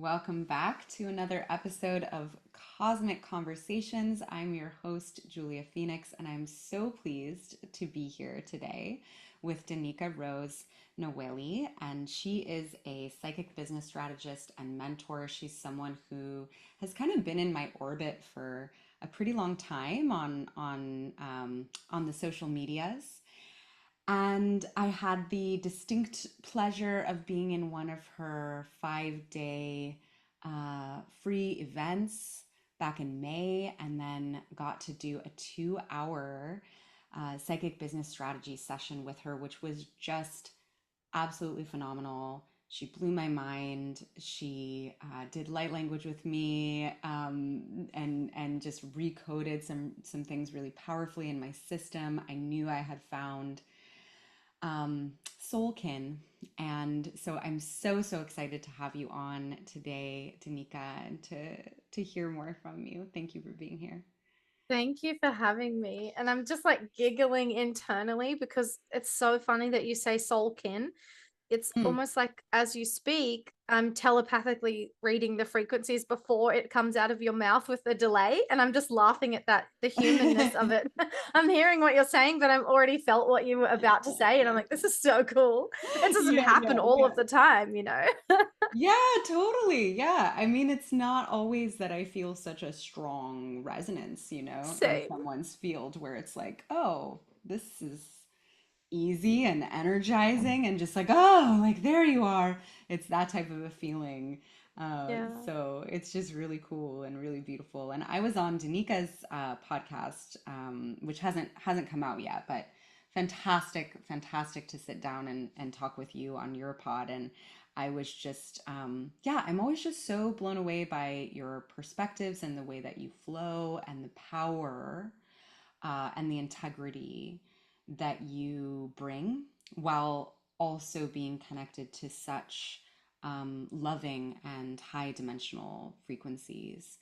Welcome back to another episode of Cosmic Conversations. I'm your host, Julia Phoenix, and I'm so pleased to be here today with Danikah Rose Naweli. And she is a psychic business strategist and mentor. She's someone who has kind of been in my orbit for a pretty long time on the social medias. And I had the distinct pleasure of being in one of her 5 day free events back in May, and then got to do a 2 hour psychic business strategy session with her, which was just absolutely phenomenal. She blew my mind. She did light language with me, and just recoded some things really powerfully in my system. I knew I had found soulkin. And so I'm so excited to have you on today, Danikah, and to hear more from you. Thank you for being here. Thank you for having me. And I'm just like giggling internally because it's so funny that you say soul kin. It's Mm. almost like as you speak, I'm telepathically reading the frequencies before it comes out of your mouth with a delay. And I'm just laughing at that, the humanness of it. I'm hearing what you're saying, but I've already felt what you were about to say. And I'm like, this is so cool. It doesn't Yeah, happen yeah, all yeah. of the time. Yeah, totally. Yeah. I mean, it's not always that I feel such a strong resonance, in Same. someone's field where it's like, oh, this is easy and energizing and just like, oh, like there you are. It's that type of a feeling. Yeah. So it's just really cool and really beautiful. And I was on Danikah's podcast, which hasn't come out yet, but fantastic to sit down and talk with you on your pod. And I was just, yeah, I'm always just so blown away by your perspectives and the way that you flow and the power and the integrity that you bring while also being connected to such loving and high dimensional frequencies.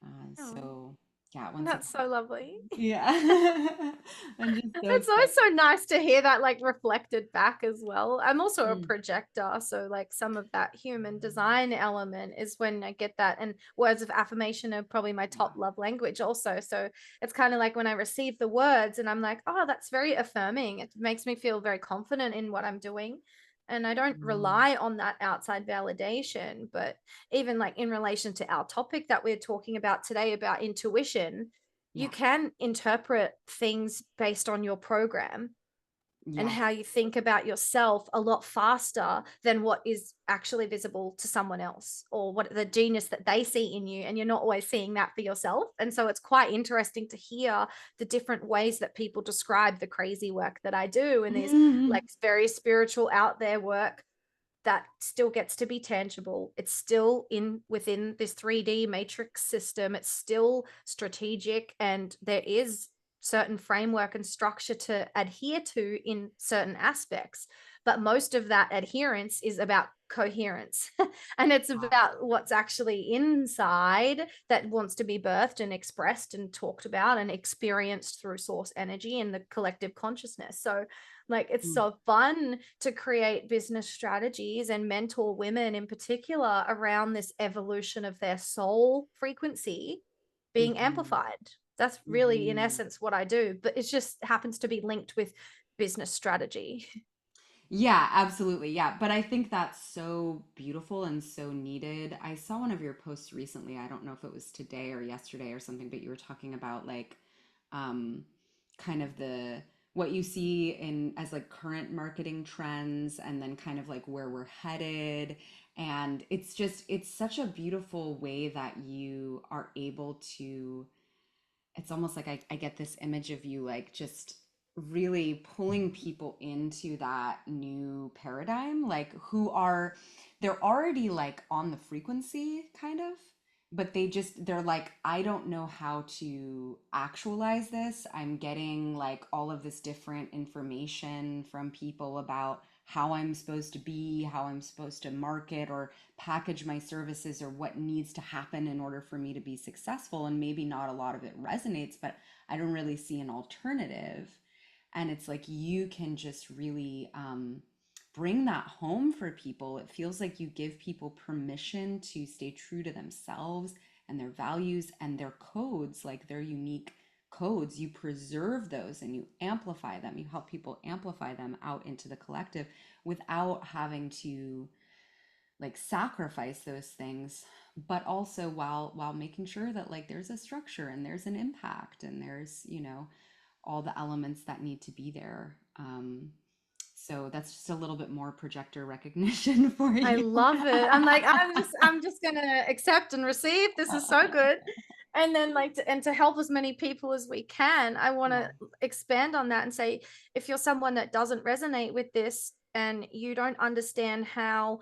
Oh, So, yeah, once that's again, so lovely. yeah, I'm just so It's always excited. so nice to hear that like reflected back as well. I'm also a Mm. projector, so like some of that human design element is when I get that, and words of affirmation are probably my top Wow. love language also. So it's kind of like when I receive the words and I'm like, oh, that's very affirming. It makes me feel very confident in what I'm doing. And I don't Mm. rely on that outside validation, but even like in relation to our topic that we're talking about today about intuition, you Yeah. can interpret things based on your program and Yes. how you think about yourself a lot faster than what is actually visible to someone else or what the genius that they see in you, and you're not always seeing that for yourself. And so it's quite interesting to hear the different ways that people describe the crazy work that I do and these like Mhm. very spiritual out there work that still gets to be tangible. It's still in within this 3D matrix system. It's still strategic, and there is certain framework and structure to adhere to in certain aspects. But most of that adherence is about coherence. And it's about Absolutely. what's actually inside that wants to be birthed and expressed and talked about and experienced through source energy and the collective consciousness. So like it's Mm. so fun to create business strategies and mentor women in particular around this evolution of their soul frequency being Mhm. amplified. That's really, in Mhm. essence, what I do, but it just happens to be linked with business strategy. Yeah, absolutely. Yeah. But I think that's so beautiful and so needed. I saw one of your posts recently. I don't know if it was today or yesterday or something, but you were talking about like um kind of the what you see in as like current marketing trends and then kind of like where we're headed. And it's such a beautiful way that you are able to it's almost like I get this image of you like just really pulling people into that new paradigm, like who are they're already like on the frequency kind of, but they're like, I don't know how to actualize this. I'm getting like all of this different information from people about how I'm supposed to be, how I'm supposed to market or package my services or what needs to happen in order for me to be successful. And maybe not a lot of it resonates, but I don't really see an alternative. And it's like you can just really bring that home for people. It feels like you give people permission to stay true to themselves and their values and their codes, like their unique codes. You preserve those and you amplify them. You help people amplify them out into the collective without having to like sacrifice those things, but also while making sure that like there's a structure and there's an impact and there's, you know, all the elements that need to be there. So that's just a little bit more projector recognition for I you. love it. I'm like, I'm just gonna accept and receive. This is so good. And then like and to help as many people as we can, I want Yeah. to expand on that and say, if you're someone that doesn't resonate with this and you don't understand how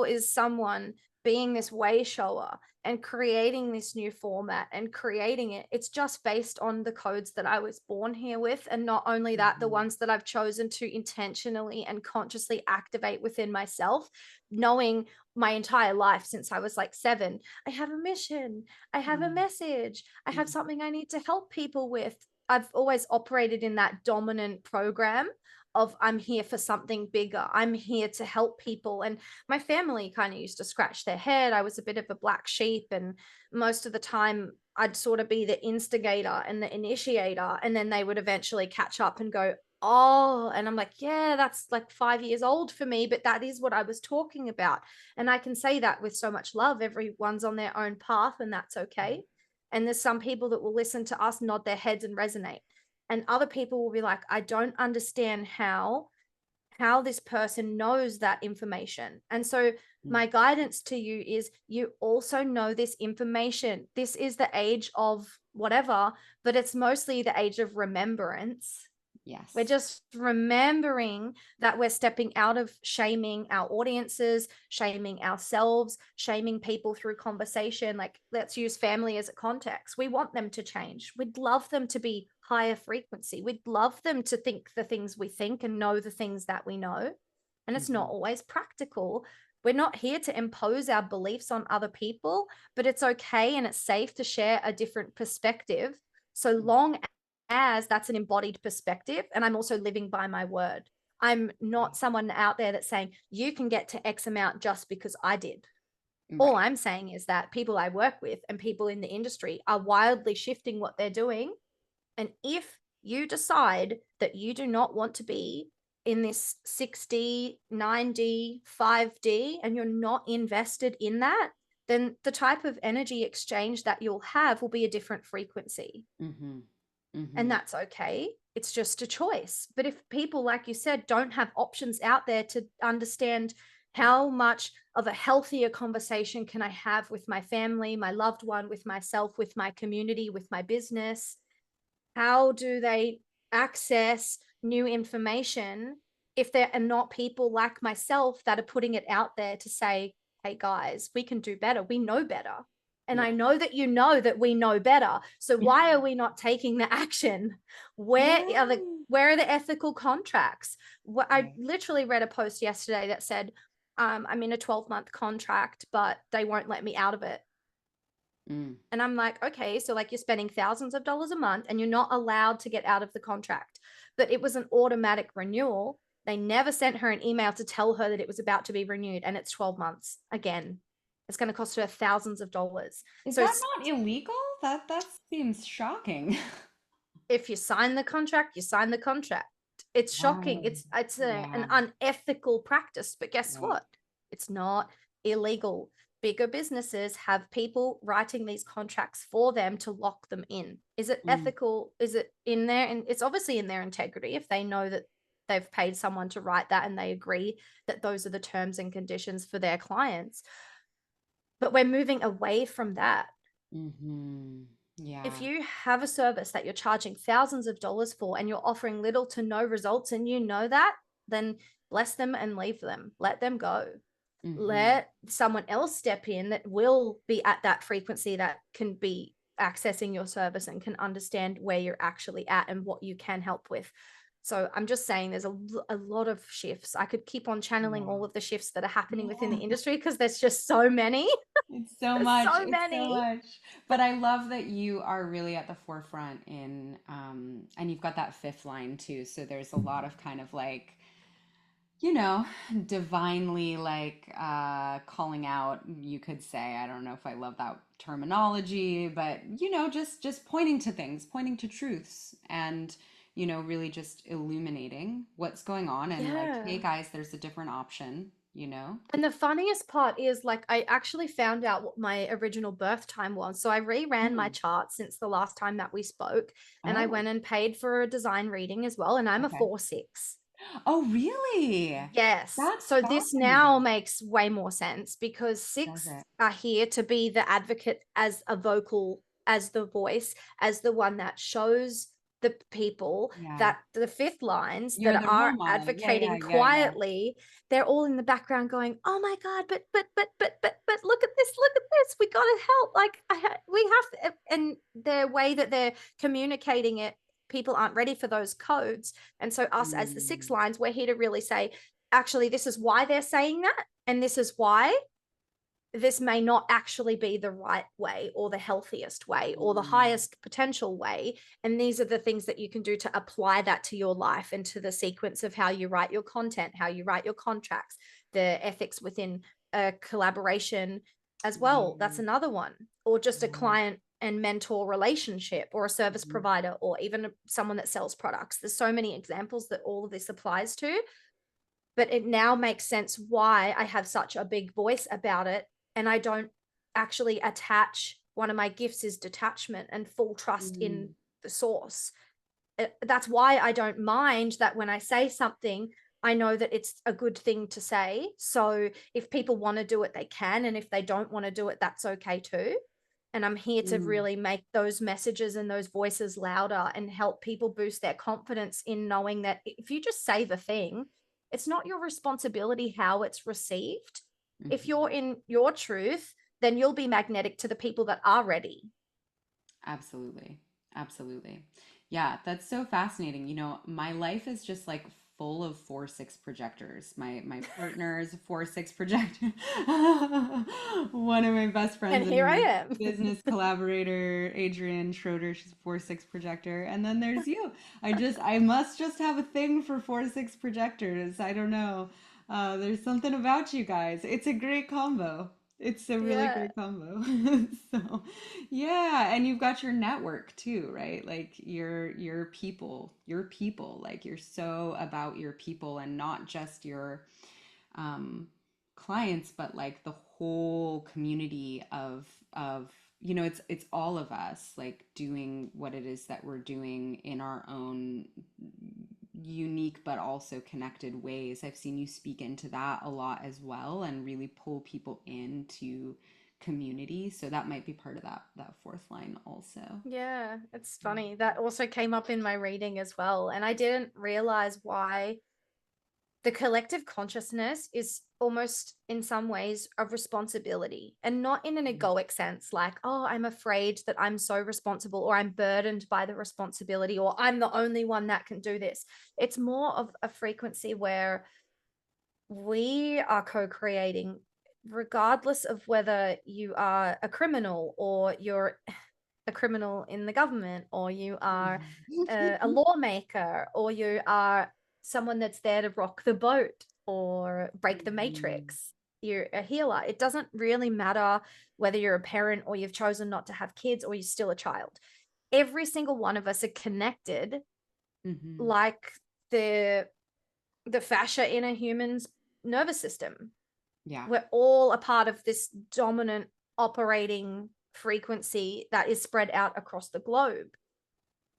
is someone being this way shower and creating this new format and creating it, it's just based on the codes that I was born here with, and not only that, the Mm-hmm. ones that I've chosen to intentionally and consciously activate within myself, knowing my entire life since I was like 7, I have a mission, I have a message, I have Mm-hmm. something I need to help people with. I've always operated in that dominant program of I'm here for something bigger, I'm here to help people. And my family kind of used to scratch their head. I was a bit of a black sheep, and most of the time I'd sort of be the instigator and the initiator, and then they would eventually catch up and go, oh, and I'm like, yeah, that's like 5 years old for me, but that is what I was talking about. And I can say that with so much love. Everyone's on their own path, and that's okay. And there's some people that will listen to us, nod their heads, and resonate. And other people will be like, I don't understand how this person knows that information. And so Mm-hmm. my guidance to you is, you also know this information. This is the age of whatever, but it's mostly the age of remembrance. We're Yes. just remembering that we're stepping out of shaming our audiences, shaming ourselves, shaming people through conversation. Like, let's use family as a context. We want them to change. We'd love them to be higher frequency. We'd love them to think the things we think and know the things that we know. And it's Mm-hmm. not always practical. We're not here to impose our beliefs on other people, but it's okay and it's safe to share a different perspective, so long as that's an embodied perspective and I'm also living by my word. I'm not someone out there that's saying you can get to X amount just because I did. All Right. I'm saying is that people I work with and people in the industry are wildly shifting what they're doing. And if you decide that you do not want to be in this 6D, 9D, 5D, and you're not invested in that, then the type of energy exchange that you'll have will be a different frequency. Mm-hmm. And Mm-hmm. that's okay. It's just a choice. But if people, like you said, don't have options out there to understand how much of a healthier conversation can I have with my family, my loved one, with myself, with my community, with my business, how do they access new information if there are not people like myself that are putting it out there to say, hey guys, we can do better, we know better. And I Yeah. know that you know that we know better, so why are we not taking the action? where Yeah. are the where are the ethical contracts? I Right. literally read a post yesterday that said, I'm in a 12-month contract but they won't let me out of it. Mm. And I'm like, okay, so like you're spending thousands of dollars a month and you're not allowed to get out of the contract. But it was an automatic renewal. They never sent her an email to tell her that it was about to be renewed, and it's 12 months again. It's going to cost her thousands of dollars. Is So that not illegal? That seems shocking. if you sign the contract, you sign the contract. It's shocking. Oh, It's an yeah. unethical practice, but guess Right. what? It's not illegal. Bigger businesses have people writing these contracts for them to lock them in. Is it Mm. ethical? Is it in there? And it's obviously in their integrity if they know that they've paid someone to write that and they agree that those are the terms and conditions for their clients. But we're moving away from that. Mm-hmm. If Yeah. you have a service that you're charging thousands of dollars for and you're offering little to no results and you know that, then bless them and leave them. Let them go. Mm-hmm. Let someone else step in that will be at that frequency that can be accessing your service and can understand where you're actually at and what you can help with. So I'm just saying there's a lot of shifts. I could keep on channeling Yeah. all of the shifts that are happening within the Yeah. industry because there's just so many. It's so There's much. so It's so many. much. But I love that you are really at the forefront in, and you've got that fifth line too. So there's a lot of kind of like you know, divinely like calling out, you could say. I don't know if I love that terminology, but you know, just pointing to things, pointing to truths and you know, really just illuminating what's going on and like, hey Yeah. guys, there's a different option, you know? And the funniest part is, like, I actually found out what my original birth time was. So I reran my Hmm. chart since the last time that we spoke, and I Oh, went and paid for a design reading as well, and I'm a okay. 4-6. Oh, really? Yes. That's So this now fascinating. makes way more sense because Does six it? are here to be the advocate, as a vocal, as the voice, as the one that shows the people Yeah. that the fifth lines You're that the role are model. Yeah, yeah, advocating yeah, yeah. quietly, they're all in the background going, "Oh my God, but look at this, we gotta help. Like, we have to," and the way that they're communicating it, people aren't ready for those codes. And so, us as the six Mm, lines, we're here to really say, actually, this is why they're saying that. And this is why this may not actually be the right way or the healthiest way or the mm, highest potential way. And these are the things that you can do to apply that to your life and to the sequence of how you write your content, how you write your contracts, the ethics within a collaboration as well. That's right, another one. Or just a right. client and mentor relationship, or a service Mhm, provider, or even someone that sells products. There's so many examples that all of this applies to, but it now makes sense why I have such a big voice about it. And I don't actually attach, one of my gifts is detachment and full trust in mm, the source. That's why I don't mind that when I say something, I know that it's a good thing to say. So if people want to do it, they can. And if they don't want to do it, that's okay too. And I'm here to mm, really make those messages and those voices louder and help people boost their confidence in knowing that if you just say the thing, it's not your responsibility how it's received. If mhm. you're in your truth, then you'll be magnetic to the people that are ready. Absolutely. Absolutely. Yeah, that's so fascinating. You know, my life is just like full of 4-6 projectors. My partner is a 4-6 projector. One of my best And friends here I and am. business collaborator, Adrienne Schroeder, she's a 4-6 projector. And then there's you. I must just have a thing for 4-6 projectors. I don't know. There's something about you guys. It's a great combo. It's a really Yeah. great combo. So, yeah, and you've got your network too, right? Like your people, like you're so about your people and not just your um clients, but like the whole community of you know, it's all of us like doing what it is that we're doing in our own unique but also connected ways. I've seen you speak into that a lot as well and really pull people into community. So that might be part of that fourth line also. Yeah, it's funny. That also came up in my reading as well. And I didn't realize why the collective consciousness is almost in some ways a responsibility, and not in an egoic sense, like, oh, I'm afraid that I'm so responsible, or I'm burdened by the responsibility, or I'm the only one that can do this. It's more of a frequency where we are co-creating, regardless of whether you are a criminal or you're a criminal in the government, or you are a lawmaker, or you are someone that's there to rock the boat or break the Mhm. matrix. You're a healer. It doesn't really matter whether you're a parent or you've chosen not to have kids or you're still a child. Every single one of us are connected, Mhm. like the the fascia in a human's nervous system. Yeah. We're all a part of this dominant operating frequency that is spread out across the globe.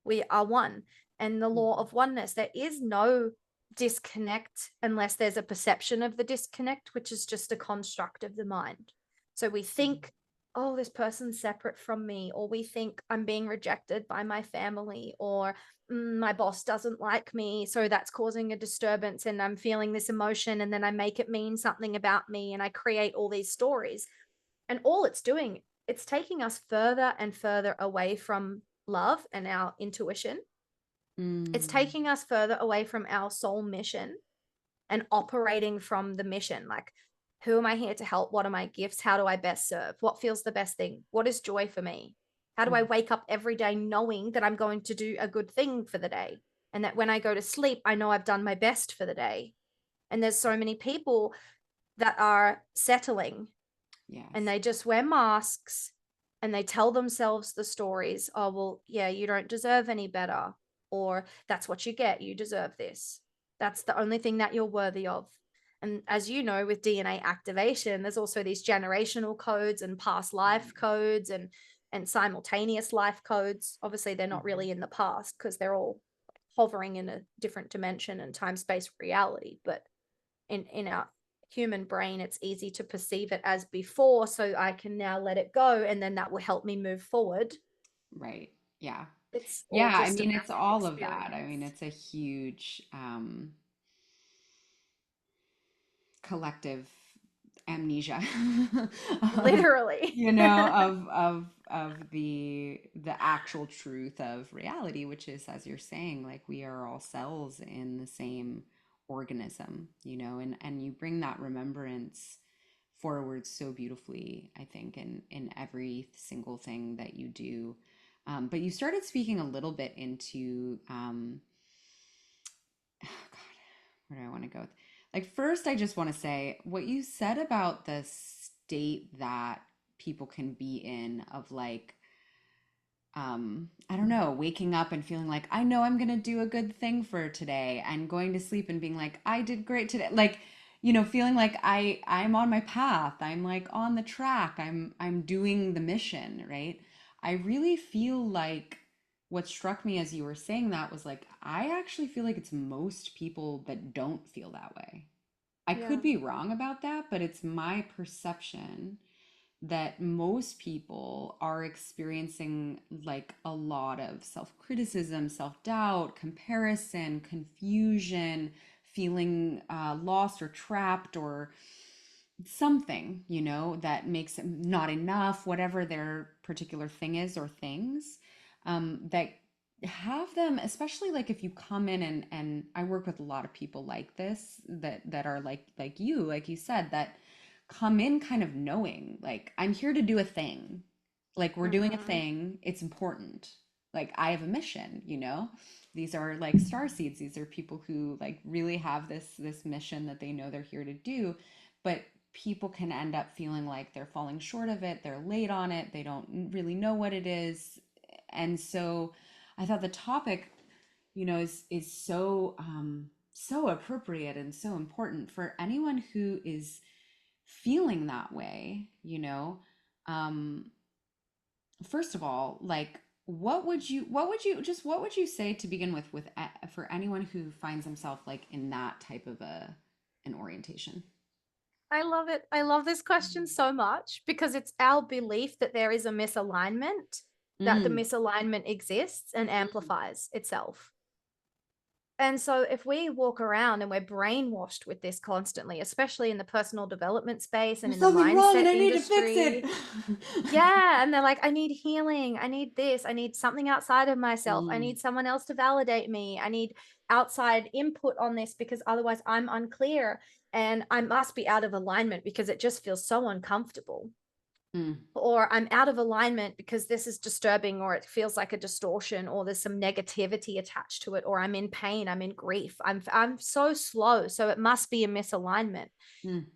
We are one. And the law Mhm. of oneness, there is no disconnect unless there's a perception of the disconnect, which is just a construct of the mind. So we think, oh, this person's separate from me, or we think I'm being rejected by my family, or my boss doesn't like me, so that's causing a disturbance and I'm feeling this emotion, and then I make it mean something about me and I create all these stories. And all it's doing, it's taking us further and further away from love and our intuition. It's Mm. taking us further away from our soul mission and operating from the mission. Like, who am I here to help? What are my gifts? How do I best serve? What feels the best thing? What is joy for me? How do I Mm. wake up every day knowing that I'm going to do a good thing for the day? And that when I go to sleep, I know I've done my best for the day. And there's so many people that are settling and Yes. they just wear masks and they tell themselves the stories. Oh, well, yeah, you don't deserve any better. Or that's what you get. You deserve this. That's the only thing that you're worthy of. And as you know, with DNA activation, there's also these generational codes and past life codes and simultaneous life codes. Obviously, they're not Mm-hmm. really in the past because they're all hovering in a different dimension and time space reality. But in our human brain, it's easy to perceive it as before, so I can now let it go, and then that will help me move forward. Right. Yeah. It's all Yeah, I just a mean it's massive all of that. I mean experience. it's a huge collective amnesia. um, Literally. you know, of the actual truth of reality, which is, as you're saying, like we are all cells in the same organism, you know, and you bring that remembrance forward so beautifully, I think, in every single thing that you do. But you started speaking a little bit into oh God, where do I want to go with? Like, first, I just want to say what you said about the state that people can be in of like, I don't know, waking up and feeling like, I know I'm going to do a good thing for today, and going to sleep and being like, I did great today. Like, you know, feeling like I'm on my path. I'm like on the track. I'm doing the mission, right? I really feel like what struck me as you were saying that was like, I actually feel like it's most people that don't feel that way. I Yeah. could be wrong about that, but it's my perception that most people are experiencing like a lot of self criticism, self doubt, comparison, confusion, feeling lost or trapped or something, you know, that makes them not enough, whatever their particular thing is or things, that have them, especially like if you come in and I work with a lot of people like this that are like you, like you said, that come in kind of knowing like I'm here to do a thing. Like we're doing a Mm-hmm. thing, it's important. Like I have a mission, you know? These are like star seeds. These are people who like really have this mission that they know they're here to do, but people can end up feeling like they're falling short of it, they're late on it, they don't really know what it is. And so I thought the topic, you know, is so so appropriate and so important for anyone who is feeling that way, you know. Um, First of all, like what would you say to begin with for anyone who finds himself like in that type of a an orientation? I love it. I love this question so much because it's our belief that there is a misalignment, that the Mm, misalignment exists and mm. amplifies itself. And so if we walk around and we're brainwashed with this constantly, especially in the personal development space and There's in the something wrong and mindset I need to fix it. industry, yeah, and they're like, I need healing, I need this, I need something outside of myself, I Mm, need someone else to validate me, I need outside input on this because otherwise I'm unclear and I must be out of alignment because it just feels so uncomfortable. mm, Or I'm out of alignment because this is disturbing, or it feels like a distortion, or there's some negativity attached to it, or I'm in pain, I'm in grief, I'm so slow, so it must be a misalignment. mm,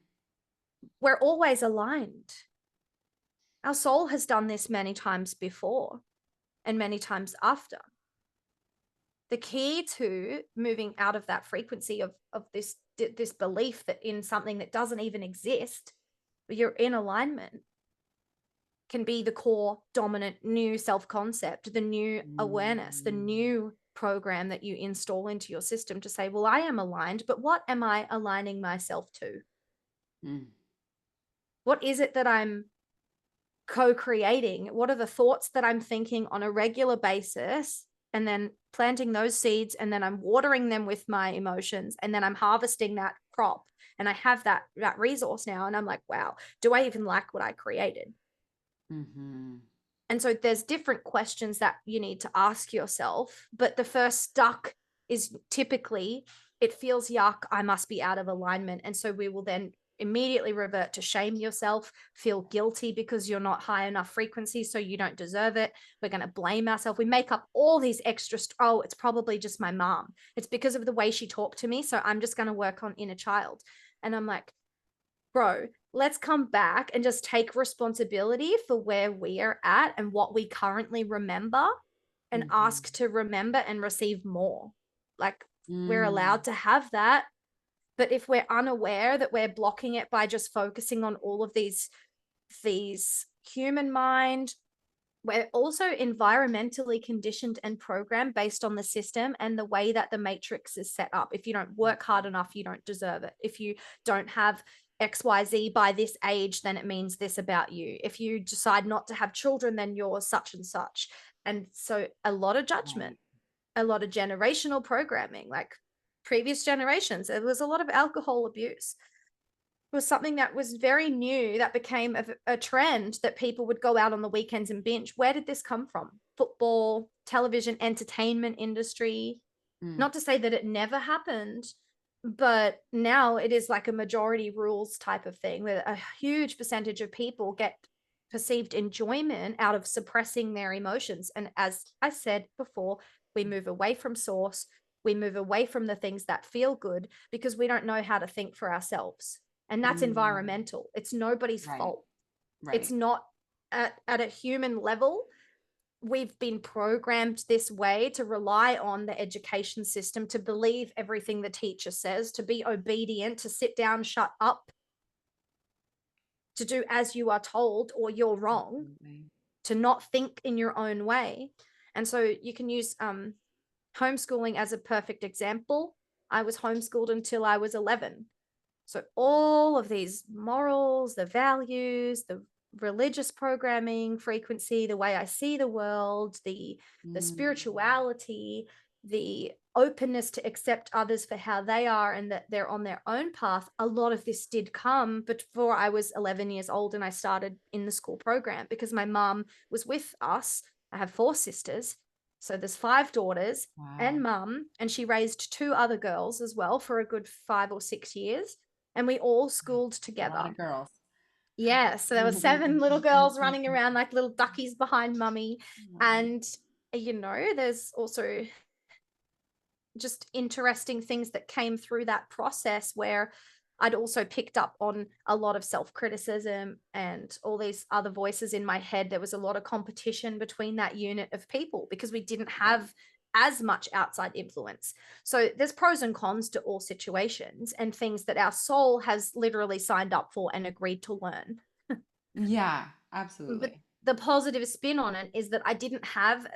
We're always aligned. Our soul has done this many times before and many times after. The key to moving out of that frequency of this belief that in something that doesn't even exist, but you're in alignment, can be the core dominant new self concept, the new awareness, the mm, new program that you install into your system to say, well, I am aligned, but what am I aligning myself to? mm, What is it that I'm co creating? What are the thoughts that I'm thinking on a regular basis? And then planting those seeds, and then I'm watering them with my emotions, and then I'm harvesting that crop. And I have that resource now. And I'm like, wow, do I even like what I created? mhm, And so there's different questions that you need to ask yourself. But the first stuck is typically, it feels yuck, I must be out of alignment. And so we will then immediately revert to shame yourself, feel guilty because you're not high enough frequency, so you don't deserve it. We're going to blame ourselves. We make up all these extra, oh, it's probably just my mom. It's because of the way she talked to me. So I'm just going to work on inner child. And I'm like, bro, let's come back and just take responsibility for where we are at and what we currently remember and Mhm. ask to remember and receive more. Like, we're allowed Mm. to have that, but if we're unaware that we're blocking it by just focusing on all of these human mind, we're also environmentally conditioned and programmed based on the system and the way that the matrix is set up. If you don't work hard enough, you don't deserve it. If you don't have XYZ by this age, then it means this about you. If you decide not to have children, then you're such and such. And so a lot of judgment, Right. a lot of generational programming, like previous generations, there was a lot of alcohol abuse. It was something that was very new that became a trend that people would go out on the weekends and binge. Where did this come from? Football, television, entertainment industry. Mm. Not to say that it never happened, but now it is like a majority rules type of thing where a huge percentage of people get perceived enjoyment out of suppressing their emotions. And as I said before, we move away from source, we move away from the things that feel good because we don't know how to think for ourselves. And that's Mm. environmental. It's nobody's Right. fault. It's Right. not at a human level. We've been programmed this way to rely on the education system, to believe everything the teacher says, to be obedient, to sit down, shut up, to do as you are told or you're wrong, Absolutely. to not think in your own way. And so you can use homeschooling as a perfect example. I was homeschooled until I was 11. So all of these morals, the values, the religious programming frequency, the way I see the world, the Mm. spirituality, the openness to accept others for how they are and that they're on their own path, a lot of this did come before I was 11 years old and I started in the school program because my mom was with us. I have four sisters. So there's five daughters and Wow. mum, and she raised two other girls as well for a good 5 or 6 years, and we all schooled A lot together. of girls. Yeah, so there were seven little girls running around like little duckies behind mummy. Aw. And, there's also just interesting things that came through that process where I'd also picked up on a lot of self criticism and all these other voices in my head. There was a lot of competition between that unit of people because we didn't Right. have as much outside influence. So there's pros and cons to all situations and things that our soul has literally signed up for and agreed to learn. Yeah, But absolutely. the positive spin on it is that I didn't have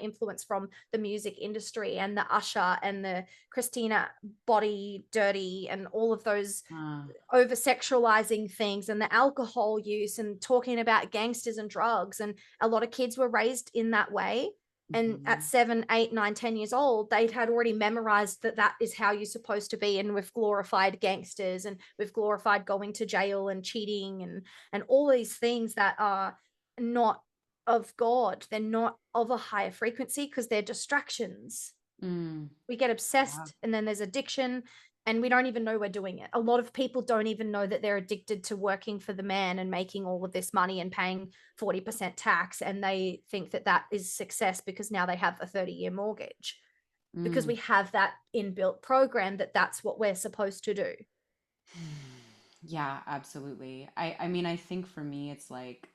influence from the music industry and the Usher and the Christina Body Dirty and all of those Uh, over sexualizing things and the alcohol use and talking about gangsters and drugs. And a lot of kids were raised in that way. And at mhm. 7, 8, 9, 10 years old, they had already memorized that that is how you're supposed to be. And we've glorified gangsters and we've glorified going to jail and cheating and all these things that are not of God. They're not of a higher frequency because they're distractions. Mm. We get Wow. obsessed and then there's addiction and we don't even know we're doing it. A lot of people don't even know that they're addicted to working for the man and making all of this money and paying 40% tax, and they think that that is success because now they have a 30-year mortgage because Mm. we have that inbuilt program that that's what we're supposed to do. Yeah, absolutely. I mean, I think for me, it's like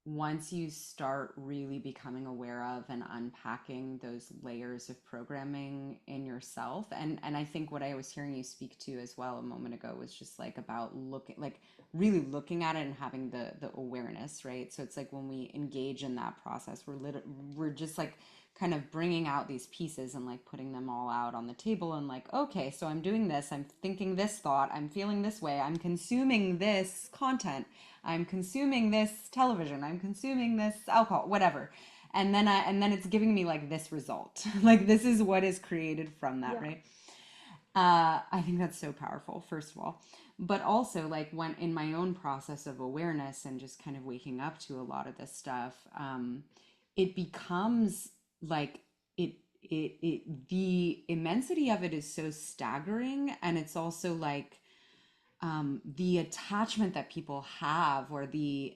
once you start really becoming aware of and unpacking those layers of programming in yourself, and I think what I was hearing you speak to as well a moment ago was just like about looking, like really looking at it and having the awareness, right? So it's like when we engage in that process, we're just like kind of bringing out these pieces and like putting them all out on the table and like, okay, so I'm doing this, I'm thinking this thought, I'm feeling this way, I'm consuming this content, I'm consuming this television, I'm consuming this alcohol, whatever. And then it's giving me like this result. Like this is what is created from that, Yeah. right? I think that's so powerful, first of all. But also, like, when in my own process of awareness and just kind of waking up to a lot of this stuff, it becomes like the immensity of it is so staggering. And it's also like, the attachment that people have, or the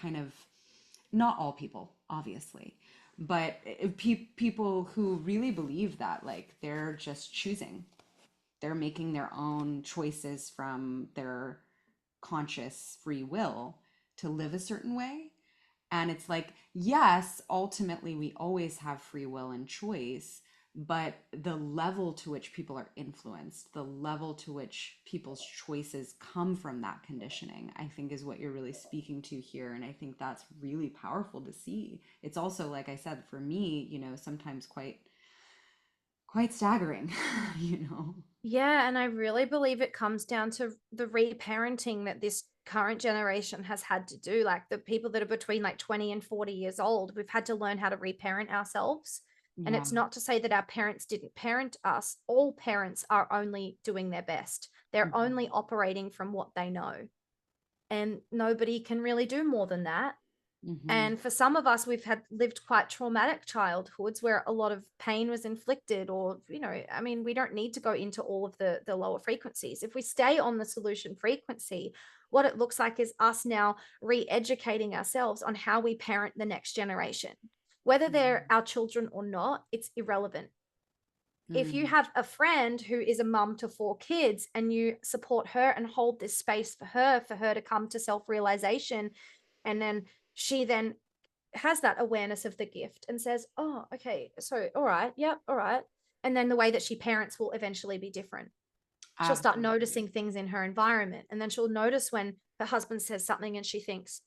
kind of, not all people, obviously, but people who really believe that like they're just choosing, they're making their own choices from their conscious free will to live a certain way. And it's like, yes, ultimately we always have free will and choice, but the level to which people are influenced, the level to which people's choices come from that conditioning, I think is what you're really speaking to here. And I think that's really powerful to see. It's also, like I said, for me, sometimes quite staggering, you know. Yeah, and I really believe it comes down to the reparenting that this current generation has had to do. Like the people that are between like 20 and 40 years old, we've had to learn how to reparent ourselves. And Yeah. it's not to say that our parents didn't parent us. All parents are only doing their best. They're only Mhm. operating from what they know. And nobody can really do more than that. Mhm. And for some of us, we've had lived quite traumatic childhoods where a lot of pain was inflicted, or, I mean, we don't need to go into all of the lower frequencies. If we stay on the solution frequency, what it looks like is us now re-educating ourselves on how we parent the next generation. Whether they're Mhm. our children or not, it's irrelevant. If you Mhm. have a friend who is a mum to 4 kids and you support her and hold this space for her to come to self-realization, and then she then has that awareness of the gift and says, oh, okay, so all right, yep, all right. And then the way that she parents will eventually be different. She'll start Absolutely. noticing things in her environment, and then she'll notice when her husband says something and she thinks,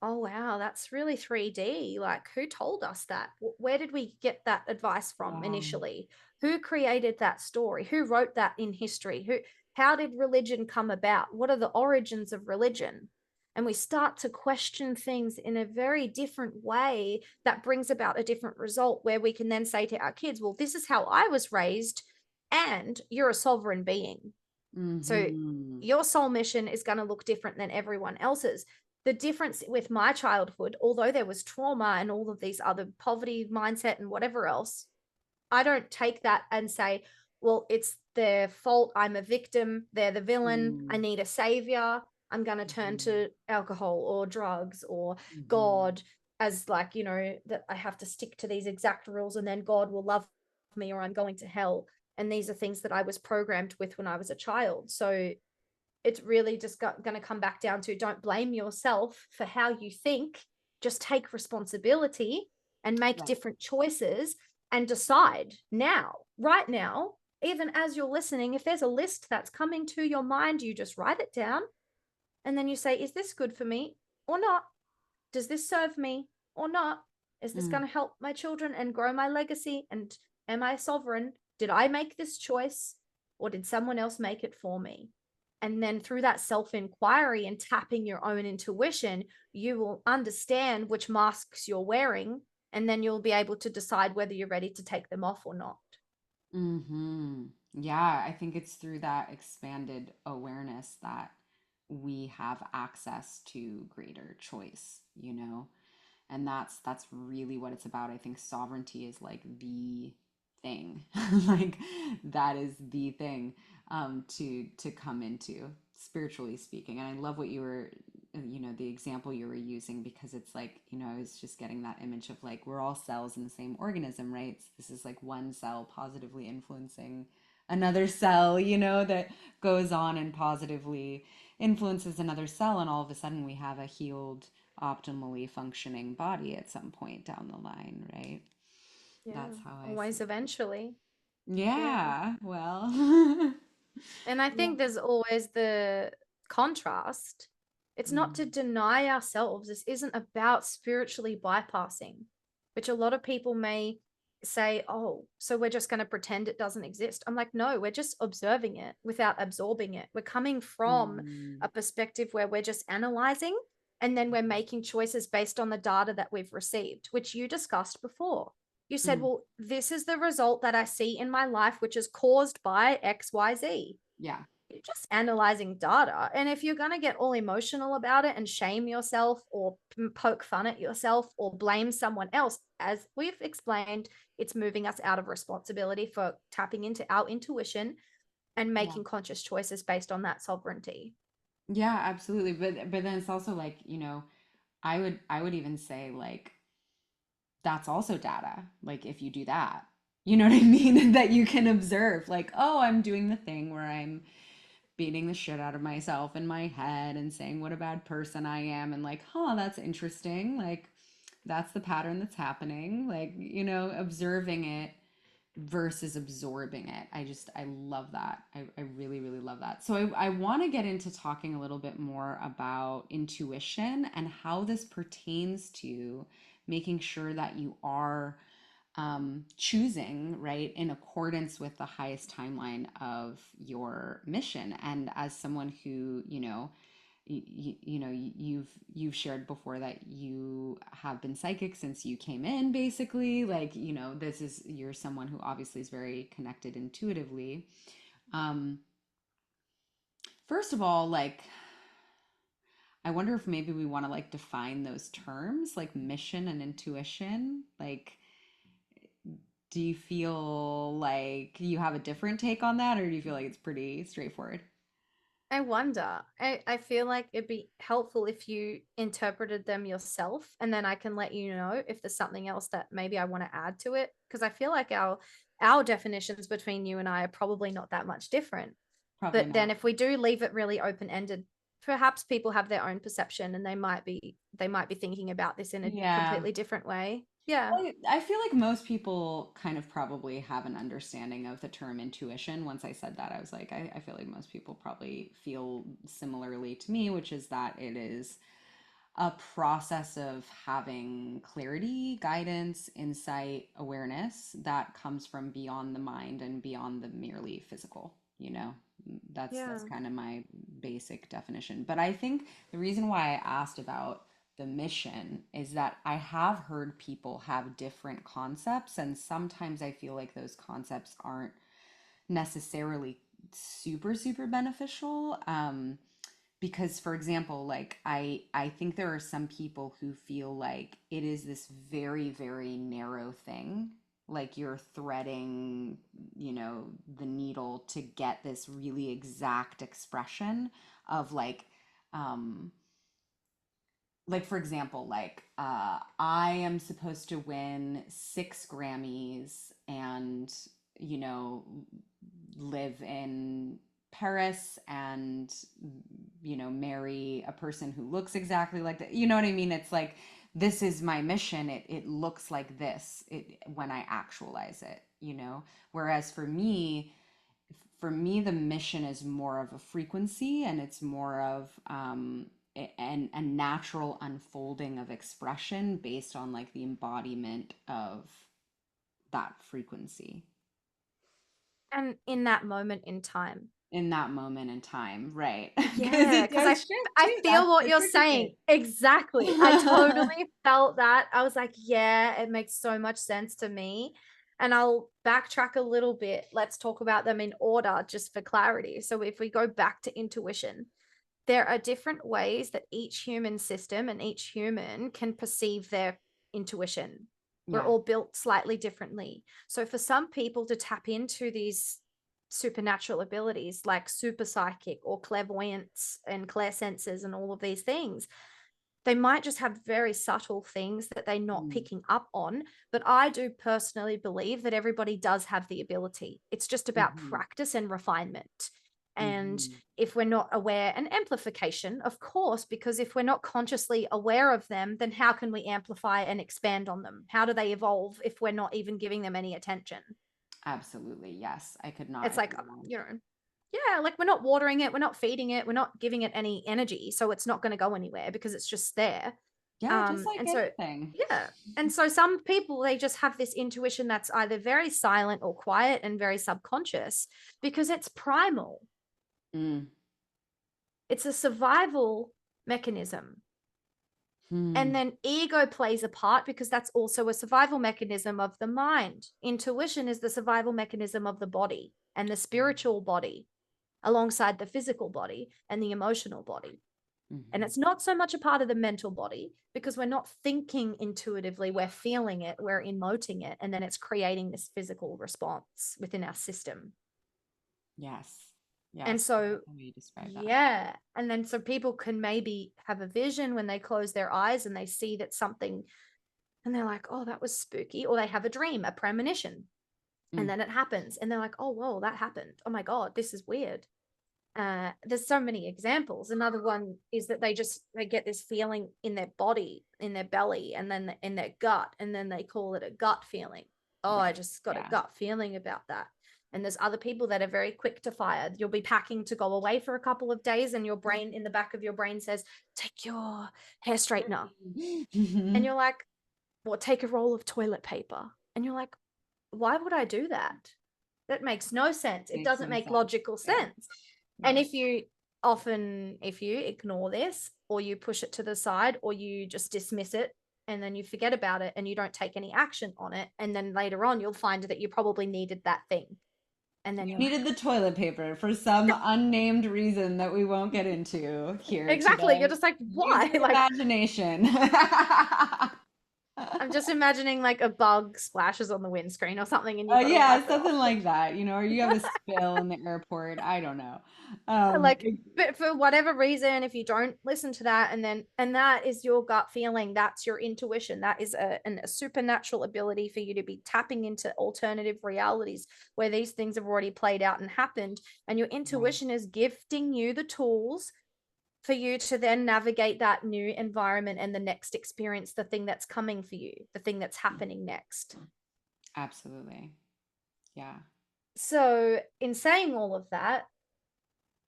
oh, wow, that's really 3D. Like, who told us that? Where did we get that advice from Yeah. initially? Who created that story? Who wrote that in history? How did religion come about? What are the origins of religion? And we start to question things in a very different way that brings about a different result, where we can then say to our kids, well, this is how I was raised, and you're a sovereign being. So Mhm. your soul mission is going to look different than everyone else's. The difference with my childhood, although there was trauma and all of these other poverty mindset and whatever else, I don't take that and say, well, it's their fault. I'm a victim. They're the villain. I Mm. need a savior. I'm going to turn Mhm. to alcohol or drugs or Mhm. God, as like, that I have to stick to these exact rules and then God will love me or I'm going to hell. And these are things that I was programmed with when I was a child. So it's really just going to come back down to, don't blame yourself for how you think, just take responsibility and make Right. different choices and decide now, right now. Even as you're listening, if there's a list that's coming to your mind, you just write it down and then you say, is this good for me or not? Does this serve me or not? Is this going Mm. to help my children and grow my legacy? And am I sovereign? Did I make this choice or did someone else make it for me? And then through that self inquiry and tapping your own intuition, you will understand which masks you're wearing. And then you'll be able to decide whether you're ready to take them off or not. Mhm. Yeah, I think it's through that expanded awareness that we have access to greater choice, you know? And that's really what it's about. I think sovereignty is like the thing. Like that is the thing to come into, spiritually speaking. And I love what you were, the example you were using, because it's like, I was just getting that image of like we're all cells in the same organism, right? So this is like one cell positively influencing another cell, that goes on and positively influences another cell, and all of a sudden we have a healed, optimally functioning body at some point down the line, right? Yeah, That's how I see always it. eventually. Yeah. Yeah, well, And I yeah. think there's always the contrast. It's not to Mm, deny ourselves. This isn't about spiritually bypassing, which a lot of people may say, oh, so we're just going to pretend it doesn't exist. I'm like, no, we're just observing it without absorbing it. We're coming from mm, a perspective where we're just analyzing and then we're making choices based on the data that we've received, which you discussed before. You said, mm, well, this is the result that I see in my life, which is caused by XYZ. yeah. You're just analyzing data. And if you're going to get all emotional about it and shame yourself or poke fun at yourself or blame someone else, as we've explained, it's moving us out of responsibility for tapping into our intuition. and Yeah. making conscious choices based on that sovereignty. Yeah, absolutely. But then it's also like, I would even say like that's also data. Like if you do that, you know what I mean? That you can observe, like, oh, I'm doing the thing where I'm beating the shit out of myself in my head and saying what a bad person I am, and like, huh, that's interesting. Like that's the pattern that's happening. Like, observing it versus absorbing it. I love that. I really, really love that. So I want to get into talking a little bit more about intuition and how this pertains to making sure that you are choosing, right, in accordance with the highest timeline of your mission. And as someone who, you've shared before that you have been psychic since you came in, basically, like, this is, you're someone who obviously is very connected intuitively. um First of all, like, I wonder if maybe we want to like define those terms, like mission and intuition. Like, do you feel like you have a different take on that, or do you feel like it's pretty straightforward? I wonder. I feel like it'd be helpful if you interpreted them yourself, and then I can let you know if there's something else that maybe I want to add to it. Because I feel like our definitions between you and I are probably not that much different. Probably But then not. if we do leave it really open-ended, perhaps people have their own perception and they might be thinking about this in a Yeah. completely different way. Yeah. Well, I feel like most people kind of probably have an understanding of the term intuition. Once I said that, I was like, I feel like most people probably feel similarly to me, which is that it is a process of having clarity, guidance, insight, awareness that comes from beyond the mind and beyond the merely physical, you know? That's Yeah. kind of my basic definition. But I think the reason why I asked about the mission is that I have heard people have different concepts, and sometimes I feel like those concepts aren't necessarily super super beneficial. Because, for example, like, I think there are some people who feel like it is this very very narrow thing, like you're threading, the needle to get this really exact expression of um like, for example, like, I am supposed to win 6 Grammys and, you know live in Paris and, marry a person who looks exactly like that. You know what I mean? It's like, this is my mission. It looks like this, when I actualize it, whereas for me the mission is more of a frequency, and it's more of a natural unfolding of expression based on like the embodiment of that frequency And in that moment in time. in that moment in time, right? Because Yeah, it because does shift I too. feel That's what the you're tricky thing. saying. Exactly. I totally felt that. I was like, yeah, it makes so much sense to me. And I'll backtrack a little bit. Let's talk about them in order just for clarity. So if we go back to intuition, there are different ways that each human system and each human can perceive their intuition. We're Yeah. all built slightly differently. So for some people to tap into these supernatural abilities like super psychic or clairvoyance and clairsenses and all of these things, they might just have very subtle things that they're not Mm. picking up on. But I do personally believe that everybody does have the ability. It's just about Mm-hmm. practice and refinement. And Mm-hmm. if we're not aware, and amplification, of course, because if we're not consciously aware of them, then how can we amplify and expand on them? How do they evolve if we're not even giving them any attention? Absolutely. Yes. I could not It's like, agree more. yeah, like we're not watering it, we're not feeding it, we're not giving it any energy. So it's not going to go anywhere because it's just there. Yeah, just like And so, anything. yeah. And so some people, they just have this intuition that's either very silent or quiet and very subconscious because it's primal. Mm. It's a survival mechanism. And Hmm. then ego plays a part because that's also a survival mechanism of the mind. Intuition is the survival mechanism of the body and the spiritual body alongside the physical body and the emotional body. And Mm-hmm. it's not so much a part of the mental body because we're not thinking intuitively, we're feeling it, we're emoting it, and then it's creating this physical response within our system. Yes. And Yes. I so, like the way you describe that. yeah. And then so people can maybe have a vision when they close their eyes and they see that something, and they're like, oh, that was spooky. Or they have a dream, a premonition, and Mm. then it happens. And they're like, oh, whoa, that happened. Oh my God, this is weird. There's so many examples. Another one is that they get this feeling in their body, in their belly, and then in their gut, and then they call it a gut feeling. Oh, I Right. just got a Yeah. gut feeling about that. And there's other people that are very quick to fire. You'll be packing to go away for a couple of days, and your brain, in the back of your brain, says, take your hair straightener. And you're like, well, take a roll of toilet paper. And you're like, why would I do that? That makes no sense. It Makes doesn't no make sense. logical Yeah. sense. And Yeah. if you ignore this, or you push it to the side, or you just dismiss it, and then you forget about it and you don't take any action on it, and then later on you'll find that you probably needed that thing. And then You you're like, needed the toilet paper for some unnamed reason that we won't get into here exactly. You're today. just like, Use why? your Like, imagination. I'm just imagining like a bug splashes on the windscreen or something, and you've got to Yeah, wipe it off. something like that, or you have a spill in the airport. I don't know. Um, Like, but for whatever reason, if you don't listen to that, and that is your gut feeling, that's your intuition, that is a supernatural ability for you to be tapping into alternative realities where these things have already played out and happened, and your right. intuition is gifting you the tools for you to then navigate that new environment and the next experience, the thing that's coming for you, the thing that's happening next. Absolutely. Yeah. So in saying all of that,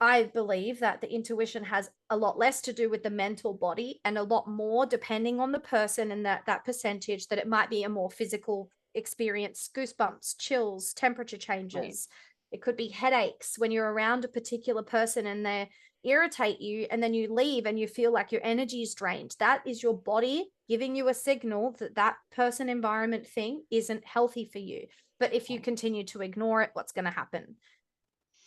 I believe that the intuition has a lot less to do with the mental body, and a lot more, depending on the person and that percentage, that it might be a more physical experience, goosebumps, chills, temperature Right. changes. It could be headaches when you're around a particular person and they irritate you, and then you leave and you feel like your energy is drained. That is your body giving you a signal that that person, environment, thing isn't healthy for you. But if you Right. continue to ignore it, what's going to happen?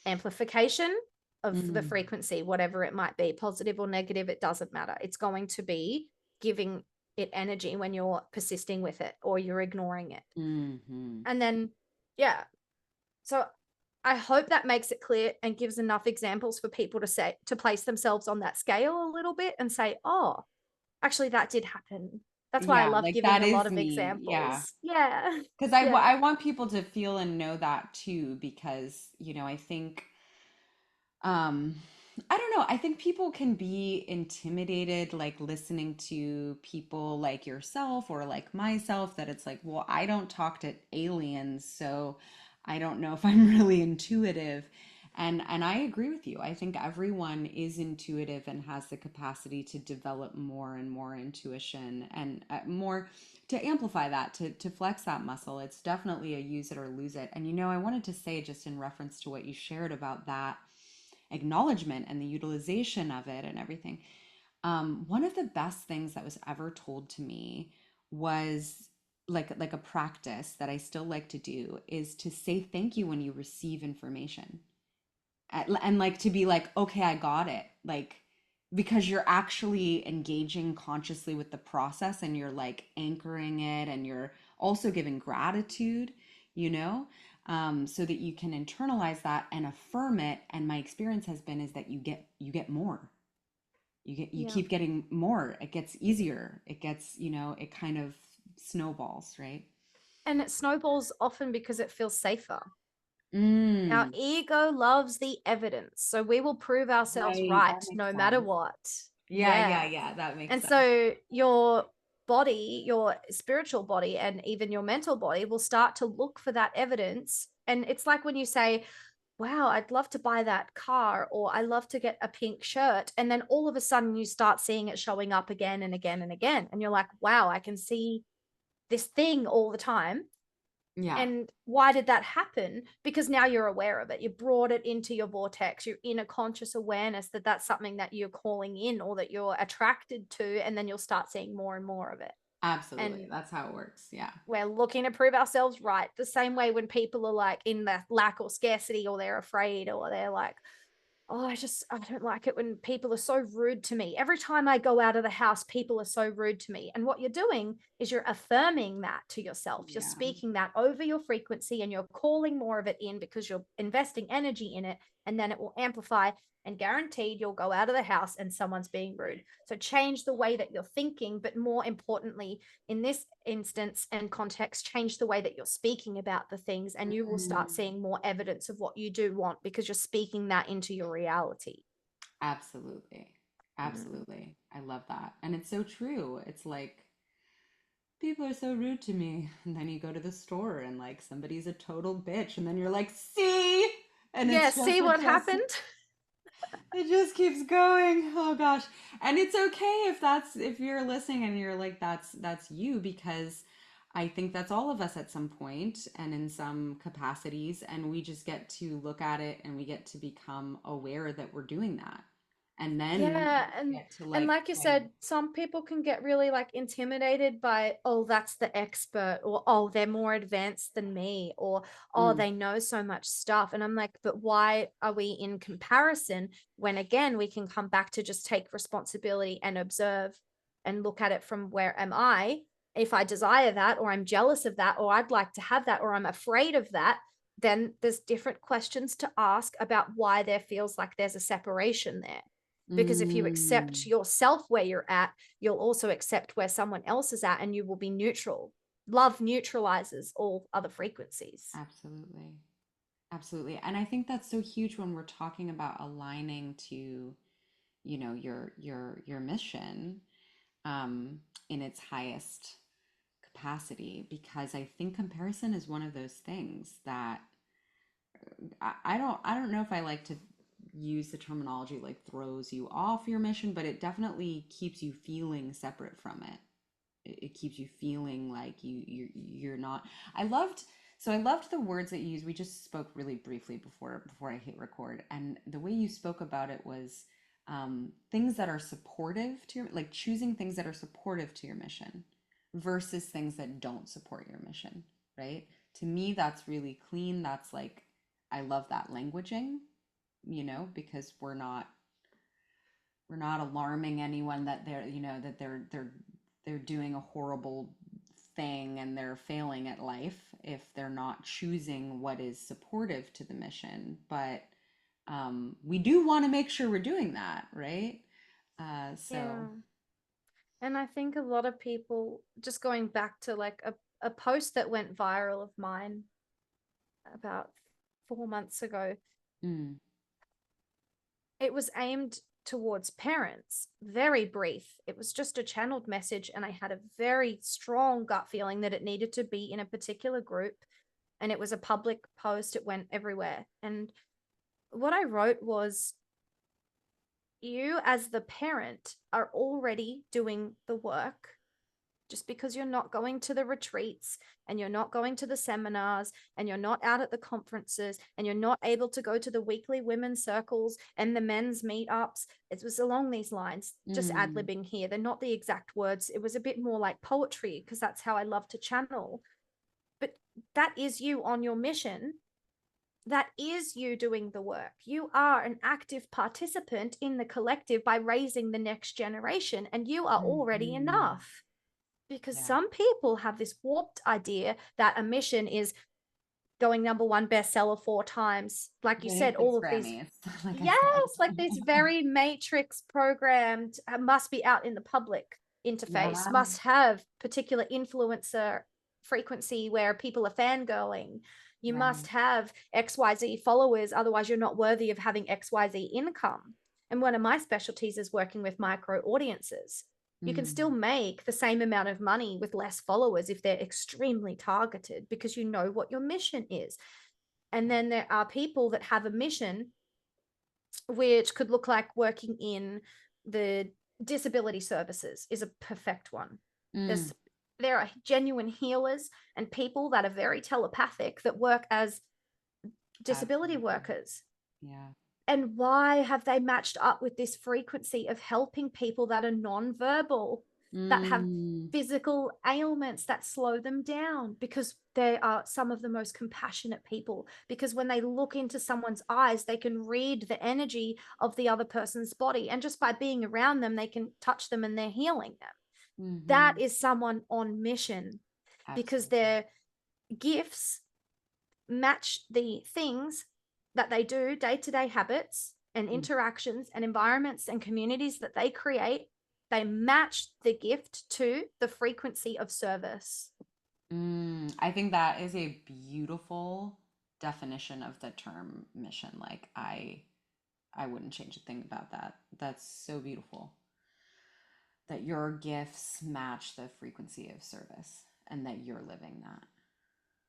Amplification of the Mm. frequency, whatever it might be, positive or negative, it doesn't matter. It's going to be giving it energy when you're persisting with it or you're ignoring it. Hmm. And then, yeah. So I hope that makes it clear and gives enough examples for people to say, to place themselves on that scale a little bit and say, oh, actually, that did happen. That's why I Yeah, love like giving that a lot is of me. Yeah. examples. Yeah. Because Yeah. I want people to feel and know that too, because, I think um I don't know, I think people can be intimidated like listening to people like yourself or like myself, that it's like, well, I don't talk to aliens, so I don't know if I'm really intuitive. And I agree with you. I think everyone is intuitive and has the capacity to develop more and more intuition, and more to amplify that, to flex that muscle. It's definitely a use it or lose it. And I wanted to say, just in reference to what you shared about that acknowledgement and the utilization of it and everything. One of the best things that was ever told to me was like a practice that I still like to do, is to say thank you when you receive information, and like to be like, okay, I got it, like, because you're actually engaging consciously with the process, and you're like anchoring it, and you're also giving gratitude, so that you can internalize that and affirm it. And my experience has been is that you get more, you Yeah. keep getting more, it gets easier, it gets, it kind of snowballs, right? And it snowballs often because it feels safer. Our Mm, ego loves the evidence. So we will prove ourselves right, right that makes no matter sense. what. Yeah, yeah, Yeah. yeah, that makes And sense. so your body, your spiritual body, and even your mental body will start to look for that evidence. And it's like when you say, wow, I'd love to buy that car, or I love to get a pink shirt. And then all of a sudden you start seeing it showing up again and again and again. And you're like, wow, I can see this thing all the time. Yeah. And why did that happen? Because now you're aware of it. You brought it into your vortex. You're in a conscious awareness that that's something that you're calling in or that you're attracted to. And then you'll start seeing more and more of it. Absolutely. And That's how it works. Yeah. we're looking to prove ourselves right. The same way when people are like in the lack or scarcity, or they're afraid, or they're like, Oh, I don't like it when people are so rude to me. Every time I go out of the house, people are so rude to me. And what you're doing is you're affirming that to yourself. You're Yeah. speaking that over your frequency and you're calling more of it in because you're investing energy in it. And then it will amplify, and guaranteed you'll go out of the house and someone's being rude. So change the way that you're thinking, but more importantly, in this instance and context, change the way that you're speaking about the things, and you will start Mm. seeing more evidence of what you do want because you're speaking that into your reality. Absolutely. Mm. Absolutely. I love that. And it's so true. It's like people are so rude to me. And then you go to the store and like somebody's a total bitch. And then you're like, see? And Yeah, it's just, see what happened? it just keeps going. Oh gosh. And it's okay if if you're listening and you're like, that's you, because I think that's all of us at some point and in some capacities. And we just get to look at it and we get to become aware that we're doing that. And then Yeah, we and get to and like, like you okay, said, some people can get really like intimidated by, oh, that's the expert, or oh, they're more advanced than me, or oh, mm, they know so much stuff. And I'm like, but why are we in comparison when again we can come back to just take responsibility and observe and look at it from where am I? If I desire that, or I'm jealous of that, or I'd like to have that, or I'm afraid of that, then there's different questions to ask about why there feels like there's a separation there, because if you accept mm, yourself where you're at, you'll also accept where someone else is at and you will be neutral. Love neutralizes all other frequencies. absolutely. Absolutely. And I think that's so huge when we're talking about aligning to, your mission um, in its highest capacity, because I think comparison is one of those things that I don't know if I like to use the terminology like throws you off your mission, but it definitely keeps you feeling separate from it. It keeps you feeling like you're not. I loved I loved the words that you used. We just spoke really briefly before I hit record, and the way you spoke about it was things that are supportive to your, like choosing things that are supportive to your mission versus things that don't support your mission, right? To me, that's really clean. That's like, I love that languaging, because we're not alarming anyone that they're doing a horrible thing and they're failing at life if they're not choosing what is supportive to the mission. But we do want to make sure we're doing that, right? So, Yeah. And I think a lot of people, just going back to like a post that went viral of mine about 4 months ago, mm, it was aimed towards parents, very brief. It was just a channeled message, and I had a very strong gut feeling that it needed to be in a particular group. And it was a public post, it went everywhere. And what I wrote was, you as the parent are already doing the work. Just because you're not going to the retreats and you're not going to the seminars and you're not out at the conferences and you're not able to go to the weekly women's circles and the men's meetups, it was along these lines, just ad mm, libbing here. They're not the exact words. It was a bit more like poetry because that's how I love to channel. But that is you on your mission. That is you doing the work. You are an active participant in the collective by raising the next generation, and you are already mhm, enough. Because yeah, some people have this warped idea that a mission is going number one bestseller 4 times. Like you winning said, all six of these, Grammys, like I yes, like said. these very matrix programmed, must be out in the public interface, Yeah, must have particular influencer frequency where people are fangirling. You must right. have XYZ followers, otherwise, you're not worthy of having XYZ income. And one of my specialties is working with micro audiences. You can still Mm, make the same amount of money with less followers if they're extremely targeted because you know what your mission is. And then there are people that have a mission which could look like working in the disability services is a perfect one. mm, There's there are genuine healers and people that are very telepathic that work as disability absolutely. workers. Yeah. And why have they matched up with this frequency of helping people that are non-verbal? that have Mm, physical ailments that slow them down, because they are some of the most compassionate people, because when they look into someone's eyes they can read the energy of the other person's body, and just by being around them they can touch them and they're healing them. That mm-hmm. is someone on mission, because Absolutely. their gifts match the things that they do, day-to-day habits and Mm, interactions and environments and communities that they create. They match the gift to the frequency of service. I think that is a beautiful definition of the term mission. Like I wouldn't change a thing about that. That's so beautiful that your gifts match the frequency of service and that you're living that.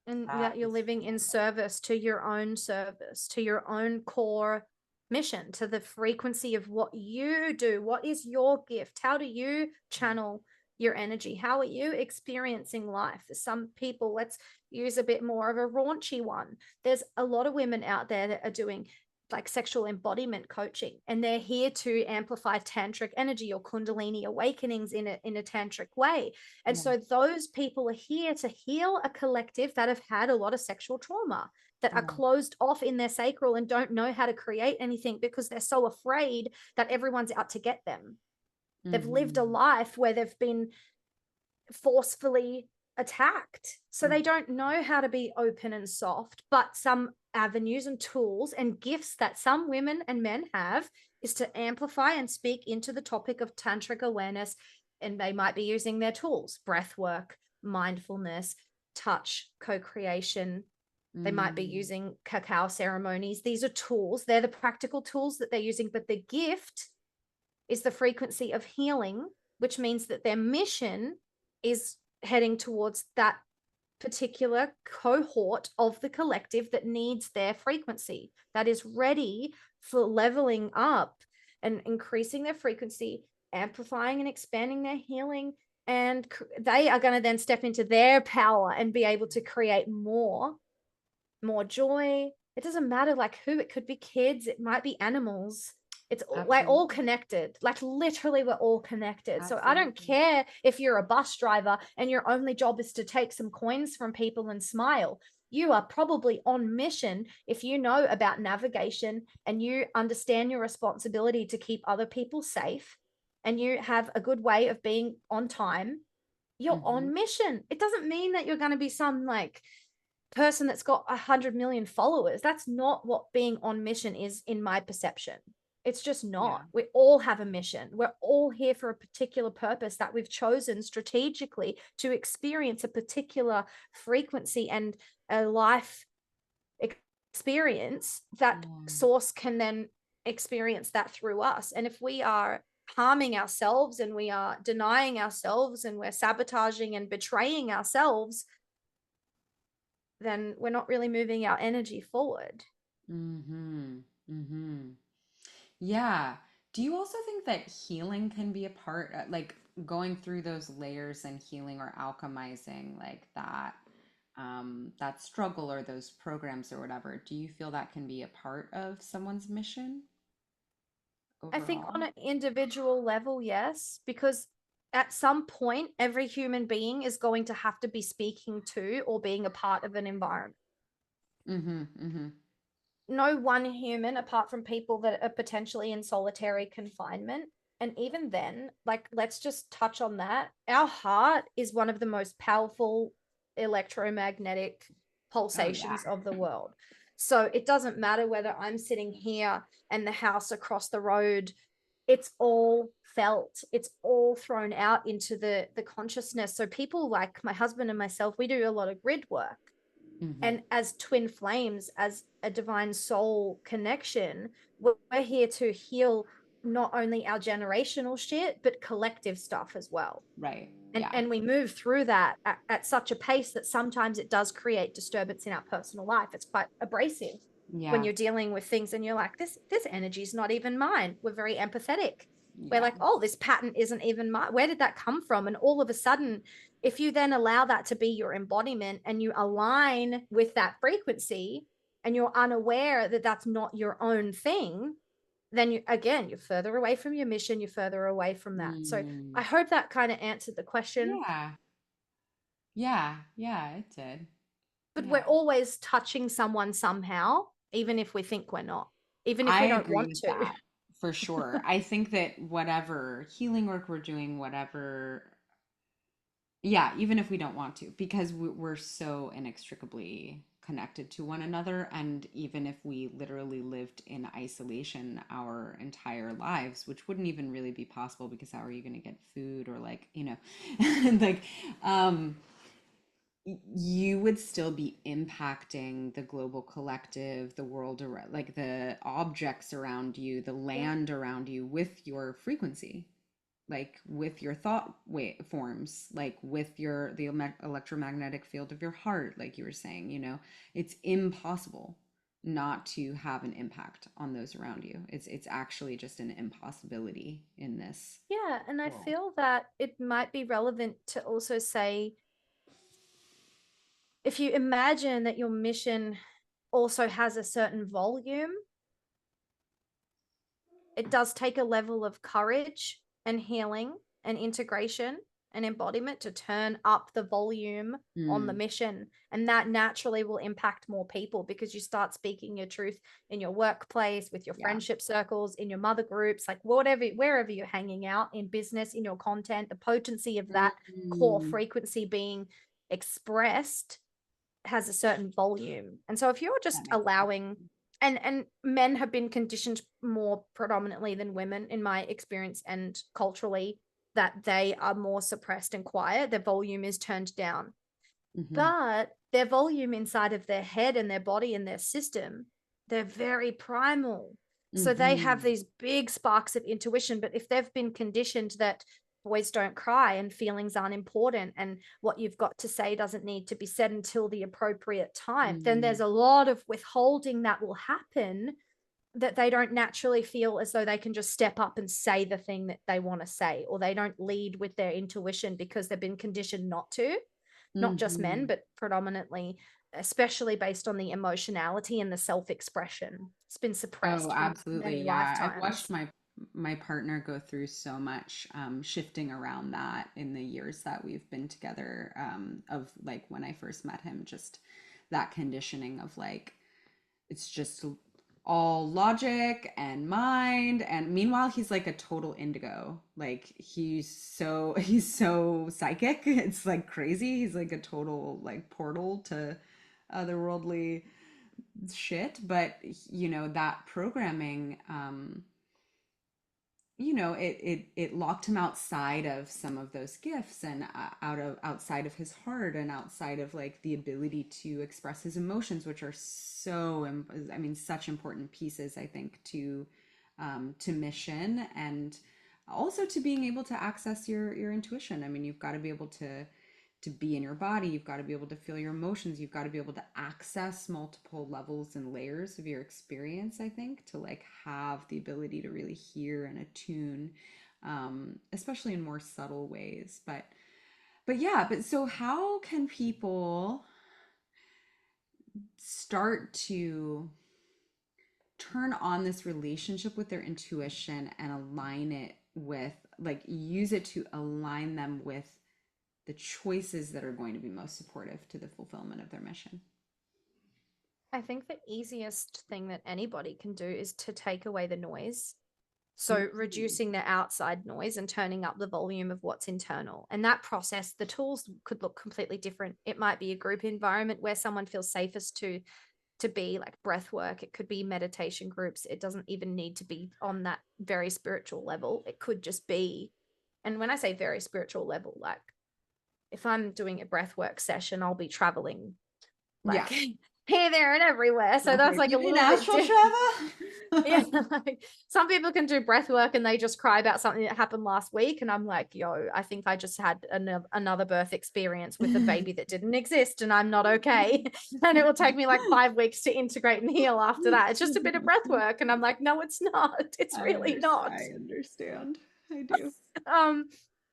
And That that you're is living in beautiful. service to your own service, to your own core mission, to the frequency of what you do. What is your gift? How do you channel your energy? How are you experiencing life? For some people, let's use a bit more of a raunchy one. There's a lot of women out there that are doing like sexual embodiment coaching, and they're here to amplify tantric energy or kundalini awakenings in a tantric way. And Yeah. so those people are here to heal a collective that have had a lot of sexual trauma, that are Yeah. closed off in their sacral and don't know how to create anything because they're so afraid that everyone's out to get them. They've lived a Mm-hmm. life where they've been forcefully attacked. So Mm-hmm. they don't know how to be open and soft, but some avenues and tools and gifts that some women and men have is to amplify and speak into the topic of tantric awareness. And they might be using their tools, breath work, mindfulness, touch, co-creation. They might be Mm, using cacao ceremonies. These are tools. They're the practical tools that they're using, but the gift is the frequency of healing, which means that their mission is heading towards that particular cohort of the collective that needs their frequency, that is ready for leveling up and increasing their frequency, amplifying and expanding their healing. And they are going to then step into their power and be able to create more joy. It doesn't matter like who, it could be kids, it might be animals. It's we're all absolutely. connected. Like literally we're all connected. So I don't Absolutely. care if you're a bus driver and your only job is to take some coins from people and smile. You are probably on mission if you know about navigation and you understand your responsibility to keep other people safe, and you have a good way of being on time. You're Mm-hmm. on mission. It doesn't mean that you're going to be some like person that's got 100 million followers. That's not what being on mission is, in my perception. It's just Yeah. not. We all have a mission. We're all here for a particular purpose that we've chosen strategically to experience a particular frequency and a life experience that Yeah. source can then experience that through us. And if we are harming ourselves and we are denying ourselves and we're sabotaging and betraying ourselves, then we're not really moving our energy forward. Mm-hmm. Mm-hmm. Yeah. Do you also think that healing can be a part, like going through those layers and healing or alchemizing like that struggle or those programs or whatever? Do you feel that can be a part of someone's mission I think on overall? an individual level, yes, because at some point, every human being is going to have to be speaking to or being a part of an environment. Mm-hmm. Mm-hmm. No one human, apart from people that are potentially in solitary confinement. And even then, like, let's just touch on that. Our heart is one of the most powerful electromagnetic Oh yeah. pulsations of the world. So it doesn't matter whether I'm sitting here and the house across the road, it's all felt, it's all thrown out into the consciousness. So people like my husband and myself, we do a lot of grid work, Mm-hmm. and as twin flames, as a divine soul connection, we're here to heal not only our generational shit but collective stuff as well. Right. and Yeah. and we move through that at such a pace that sometimes it does create disturbance in our personal life. It's quite abrasive when Yeah. you're dealing with things and you're like, this energy is not even mine. We're very empathetic. We're Yeah. like, oh, this pattern isn't even mine. Where did that come from? And all of a sudden, if you then allow that to be your embodiment and you align with that frequency and you're unaware that that's not your own thing, then you're further away from your mission, you're further away from that. So I Mm. hope that kind of answered the question. Yeah. Yeah. Yeah, it did. But we're Yeah. always touching someone somehow, even if we think we're not, even if we I don't agree want with to. that for sure. I think that whatever healing work we're doing, whatever, yeah, even if we don't want to, because we're so inextricably connected to one another. And even if we literally lived in isolation our entire lives, which wouldn't even really be possible because how are you going to get food or like, like, um, you would still be impacting the global collective, the world around, like the objects around you, the Yeah. land around you with your frequency, like with your thought wave forms, like with the electromagnetic field of your heart, like you were saying, it's impossible not to have an impact on those around you. It's actually just an impossibility in this Yeah. And I world. feel that it might be relevant to also say, if you imagine that your mission also has a certain volume, it does take a level of courage and healing and integration and embodiment to turn up the volume on the Mm, mission. And that naturally will impact more people because you start speaking your truth in your workplace, with your yeah. friendship circles, in your mother groups, like whatever, wherever you're hanging out, in business, in your content, the potency of that core Mm, frequency being expressed has a certain volume. And so if you're that just makes sense. allowing, and men have been conditioned more predominantly than women in my experience, and culturally, that they are more suppressed and quiet, their volume is turned down, Hmm. but their volume inside of their head and their body and their system, they're very primal. So they have Hmm. these big sparks of intuition. But if they've been conditioned that boys don't cry and feelings aren't important and what you've got to say doesn't need to be said until the appropriate time, then there's Mm, a lot of withholding that will happen, that they don't naturally feel as though they can just step up and say the thing that they want to say, or they don't lead with their intuition because they've been conditioned not to. Not just men, hmm. but predominantly, especially based on the emotionality and the self-expression. It's been Oh, suppressed for absolutely. many Yeah. I've watched lifetimes. my partner go through so much shifting around that in the years that we've been together, of like when I first met him, just that conditioning of like it's just all logic and mind, and meanwhile he's like a total indigo. Like he's so psychic. It's like crazy. He's like a total like portal to otherworldly shit. But that programming, it locked him outside of some of those gifts, and outside of his heart, and outside of like the ability to express his emotions, which are I mean, such important pieces, I think, to mission, and also to being able to access your intuition. I mean, you've got to be able to be in your body. You've got to be able to feel your emotions. You've got to be able to access multiple levels and layers of your experience, I think, to like have the ability to really hear and attune, especially in more subtle ways. But yeah, but so how can people start to turn on this relationship with their intuition and align it with, like, use it to align them with the choices that are going to be most supportive to the fulfillment of their mission? I think the easiest thing that anybody can do is to take away the noise. So Mm. reducing the outside noise and turning up the volume of what's internal. And that process, the tools could look completely different. It might be a group environment where someone feels safest to be, like breath work. It could be meditation groups. It doesn't even need to be on that very spiritual level. It could just be, and when I say very spiritual level, like if I'm doing a breath work session, I'll be traveling like Yeah. here, there, and everywhere. So that's Okay. like a You mean little bit astral different. Yeah, travel? like some people can do breath work and they just cry about something that happened last week. And I'm like, yo, I think I just had another birth experience with a baby that didn't exist and I'm not okay. And it will take me like 5 weeks to integrate and heal after that. It's just a bit of breath work. And I'm like, no, it's not. It's really not. I understand. I do.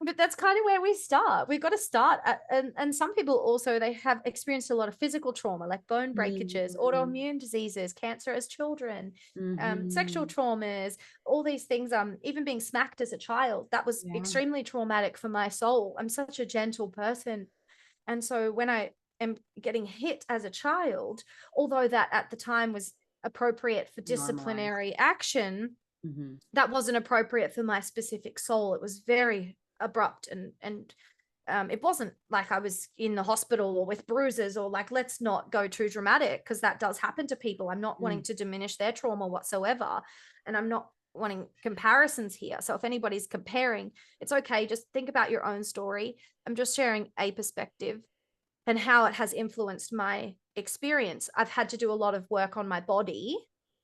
But that's kind of where we start. We've got to start and some people also, they have experienced a lot of physical trauma, like bone breakages, Mhm. autoimmune diseases, cancer as children, sexual Mhm. traumas, all these things. Even being smacked as a child, that was Yeah. extremely traumatic for my soul. I'm such a gentle person, and so when I am getting hit as a child, although that at the time was appropriate for Normalized. disciplinary action, Mhm. that wasn't appropriate for my specific soul. It was very abrupt, and it wasn't like I was in the hospital or with bruises, or like, let's not go too dramatic, because that does happen to people. I'm not wanting Mm. to diminish their trauma whatsoever, and I'm not wanting comparisons here. So if anybody's comparing, it's okay. Just think about your own story. I'm just sharing a perspective and how it has influenced my experience. I've had to do a lot of work on my body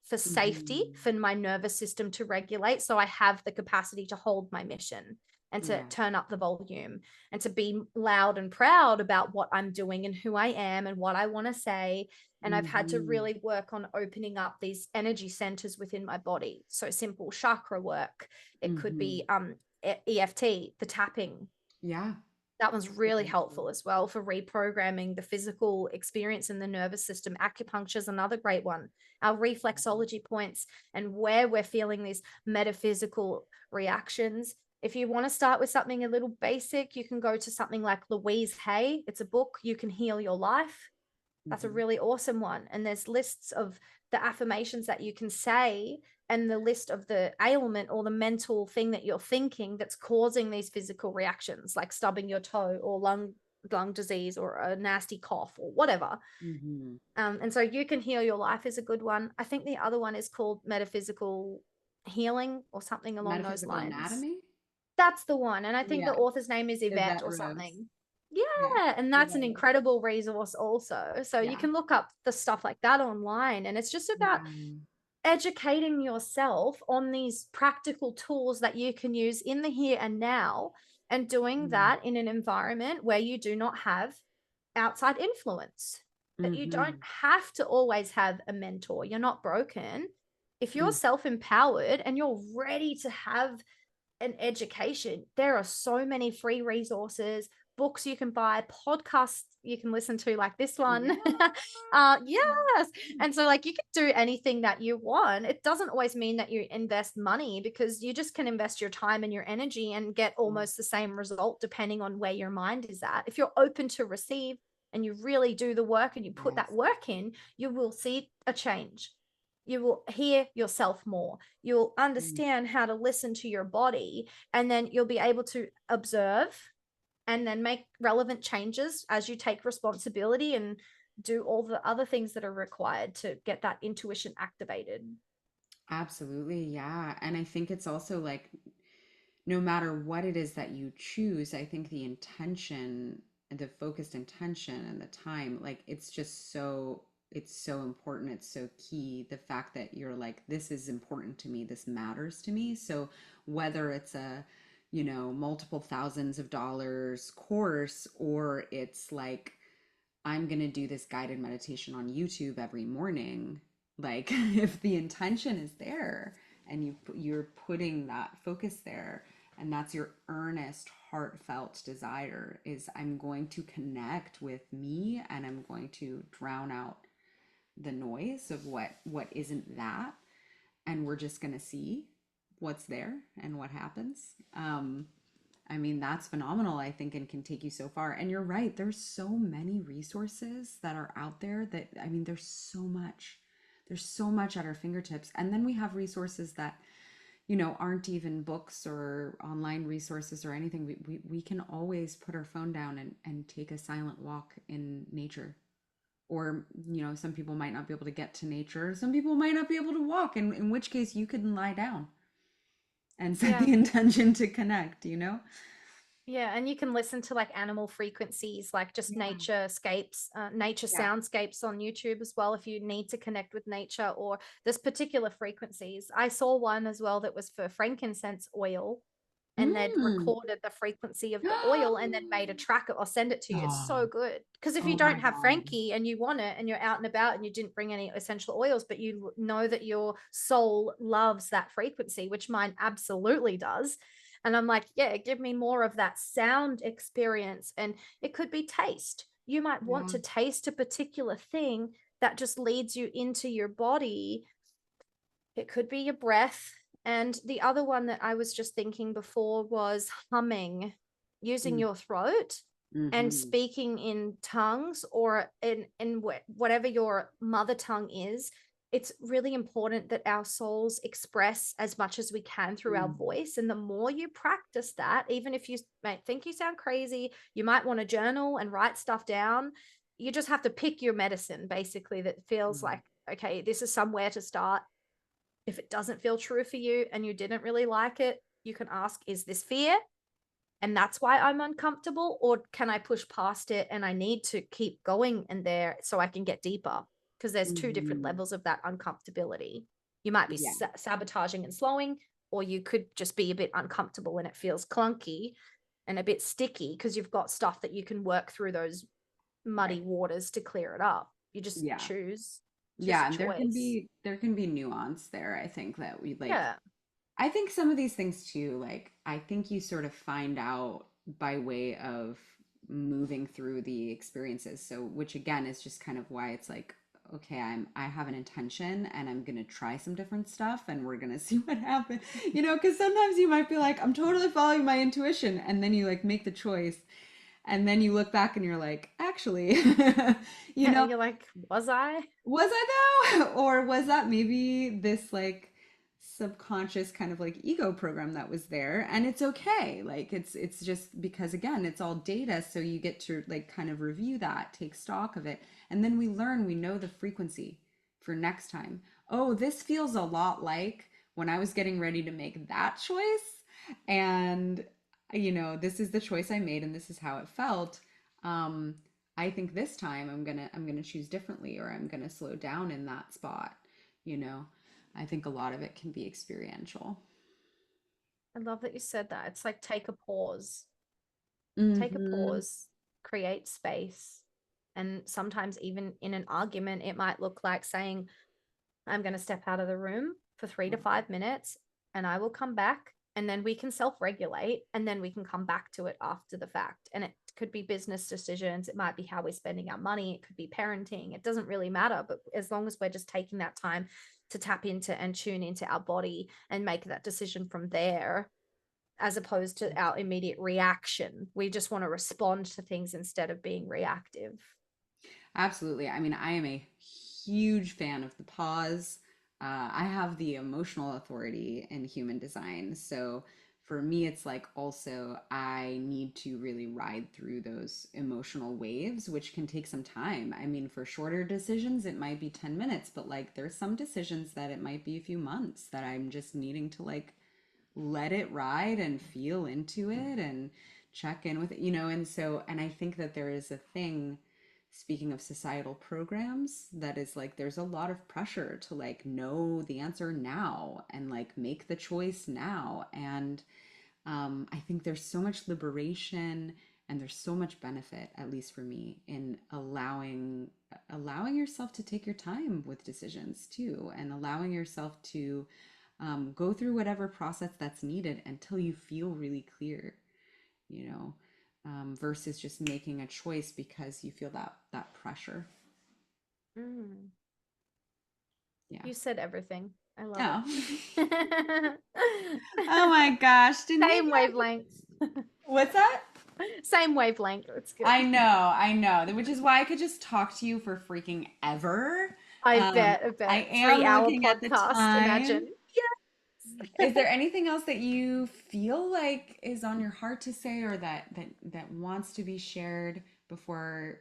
for safety, Mhm. for my nervous system to regulate. So I have the capacity to hold my mission and to Yeah. turn up the volume and to be loud and proud about what I'm doing and who I am and what I want to say. And I've had to Mhm. really work on opening up these energy centers within my body. So simple chakra work. It could be Mhm. EFT, the tapping, Yeah. that one's really Exactly. helpful as well for reprogramming the physical experience in the nervous system. Acupuncture is another great one. Our reflexology points and where we're feeling these metaphysical reactions. If you want to start with something a little basic, you can go to something like Louise Hay. It's a book, You Can Heal Your Life. That's a Mhm. really awesome one. And there's lists of the affirmations that you can say and the list of the ailment or the mental thing that you're thinking that's causing these physical reactions, like stubbing your toe or lung disease or a nasty cough or whatever. Mhm. And so You Can Heal Your Life is a good one. I think the other one is called Metaphysical Healing or something along those Metaphysical lines. anatomy? That's the one. And I think the Yeah. author's name is Yvette Yvette or Rose. something. Yeah. Yeah, and that's an Yvette Rose. incredible resource also. So you Yeah. can look up the stuff like that online. And it's just about Yeah. educating yourself on these practical tools that you can use in the here and now, and doing Mm. that in an environment where you do not have outside influence. That you don't Mhm. have to always have a mentor. You're not broken. If you're Mm. self empowered and you're ready to have an education, there are so many free resources, books you can buy, podcasts you can listen to, like this one. Yeah. Yes. And so, like, you can do anything that you want. It doesn't always mean that you invest money, because you just can invest your time and your energy and get Yeah. almost the same result depending on where your mind is at. If you're open to receive and you really do the work and you put that Yes. work in, you will see a change. You will hear yourself more. You'll Mm. understand how to listen to your body, and then you'll be able to observe and then make relevant changes as you take responsibility and do all the other things that are required to get that intuition activated. Absolutely. Yeah. And I think it's also like no matter what it is that you choose, I think the intention and the focused intention and the time, like it's so important. It's so key. The fact that you're like, this is important to me, this matters to me. So whether it's a, multiple thousands of dollars course, or it's like, I'm going to do this guided meditation on YouTube every morning. Like if the intention is there and you're putting that focus there, and that's your earnest heartfelt desire, is I'm going to connect with me and I'm going to drown out the noise of what isn't that, and we're just going to see what's there and what happens. I mean, that's phenomenal, I think, and can take you so far. And you're right, there's so many resources that are out there that, I mean, there's so much. There's so much at our fingertips. And then we have resources that, aren't even books or online resources or anything. We can always put our phone down and take a silent walk in nature. Or, some people might not be able to get to nature. Some people might not be able to walk, in which case you can lie down and set Yeah. the intention to connect. Yeah, and you can listen to like animal frequencies, like just Yeah. nature Yeah. soundscapes on YouTube as well, if you need to connect with nature or this particular frequencies. I saw one as well that was for frankincense oil, and they'd Mm. recorded the frequency of the oil and then made a tracker or send it to you. It's so Oh, good. Because if you oh my don't have God. Frankie and you want it and you're out and about and you didn't bring any essential oils, but you know that your soul loves that frequency, which mine absolutely does, And I'm like, yeah, give me more of that sound experience. And it could be taste. You might want Yeah. to taste a particular thing that just leads you into your body. It could be your breath. And the other one that I was just thinking before was humming, using your throat and Mm-hmm. speaking in tongues or in whatever your mother tongue is. It's really important that our souls express as much as we can through our Mm-hmm. voice. And the more you practice that, even if you might think you sound crazy, you might want to journal and write stuff down. You just have to pick your medicine, basically, that feels like, okay, this is somewhere to start. If it doesn't feel true for you and you didn't really like it, you can ask, is this fear? And that's why I'm uncomfortable? Or can I push past it and I need to keep going in there so I can get deeper? Because there's two different Mm-hmm. levels of that uncomfortability. You might be Yeah. sabotaging and slowing, or you could just be a bit uncomfortable and it feels clunky and a bit sticky because you've got stuff that you can work through those muddy Right. waters to clear it up. You just Yeah. choose. It's just Yeah, a and choice. there can be nuance there. I think that we like Yeah. I think some of these things too, like I think you sort of find out by way of moving through the experiences. So, which again is just kind of why it's like, okay, I have an intention and I'm gonna try some different stuff and we're gonna see what happens. Because sometimes you might be like, I'm totally following my intuition, and then you like make the choice, and then you look back and you're like, actually, you know, You're like, was I? was I though? Or was that maybe this like subconscious kind of like ego program that was there? And it's okay. Like it's just because again, it's all data, so you get to like kind of review that, take stock of it, and then we know the frequency for next time. Oh, this feels a lot like when I was getting ready to make that choice, and this is the choice I made and this is how it felt. Um I think this time I'm gonna choose differently, or I'm gonna slow down in that spot. You know, I think a lot of it can be experiential. I love that you said that. It's like take a pause, take a Mm-hmm. pause, create space. And sometimes, even in an argument, it might look like saying, I'm going to step out of the room for 3 to 5 minutes and I will come back. And then we can self regulate and then we can come back to it after the fact. And it could be business decisions. It might be how we're spending our money. It could be parenting. It doesn't really matter. But as long as we're just taking that time to tap into and tune into our body and make that decision from there, as opposed to our immediate reaction. We just want to respond to things instead of being reactive. Absolutely. I mean, I am a huge fan of the pause. I have the emotional authority in human design. So for me, it's like also I need to really ride through those emotional waves, which can take some time. I mean, for shorter decisions, it might be 10 minutes, but like there's some decisions that it might be a few months that I'm just needing to like let it ride and feel into it and check in with it. And I think that there is a thing, speaking of societal programs, that is like there's a lot of pressure to like know the answer now and like make the choice now. And I think there's so much liberation and there's so much benefit, at least for me, in allowing yourself to take your time with decisions too, and allowing yourself to go through whatever process that's needed until you feel really clear, you know, versus just making a choice because you feel that pressure. Mm. Yeah. You said everything. I love Oh. it. Oh my gosh, didn't we Same get wavelength. what's that? Same wavelength. It's good. I know, which is why I could just talk to you for freaking ever. I Um, bet, I I bet. am 3 hour looking at the podcast. Imagine. time. Yes. Is there anything else that you feel like is on your heart to say, or that wants to be shared before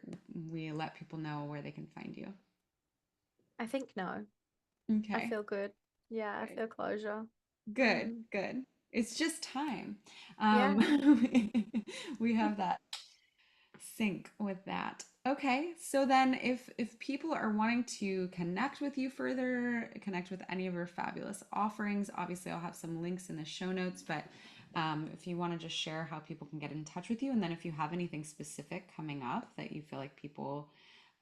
we let people know where they can find you? I think no. I Okay. feel good. Yeah, I Good. feel closure. Good. Mm. Good. It's just time. Yeah. We have that sync with that. Okay, so then if people are wanting to connect with you further, connect with any of your fabulous offerings, obviously I'll have some links in the show notes, but if you want to just share how people can get in touch with you, and then if you have anything specific coming up that you feel like people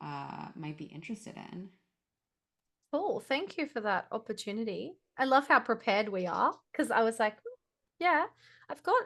might be interested in. Cool. Thank you for that opportunity. I love how prepared we are because I was like, Yeah, I've got,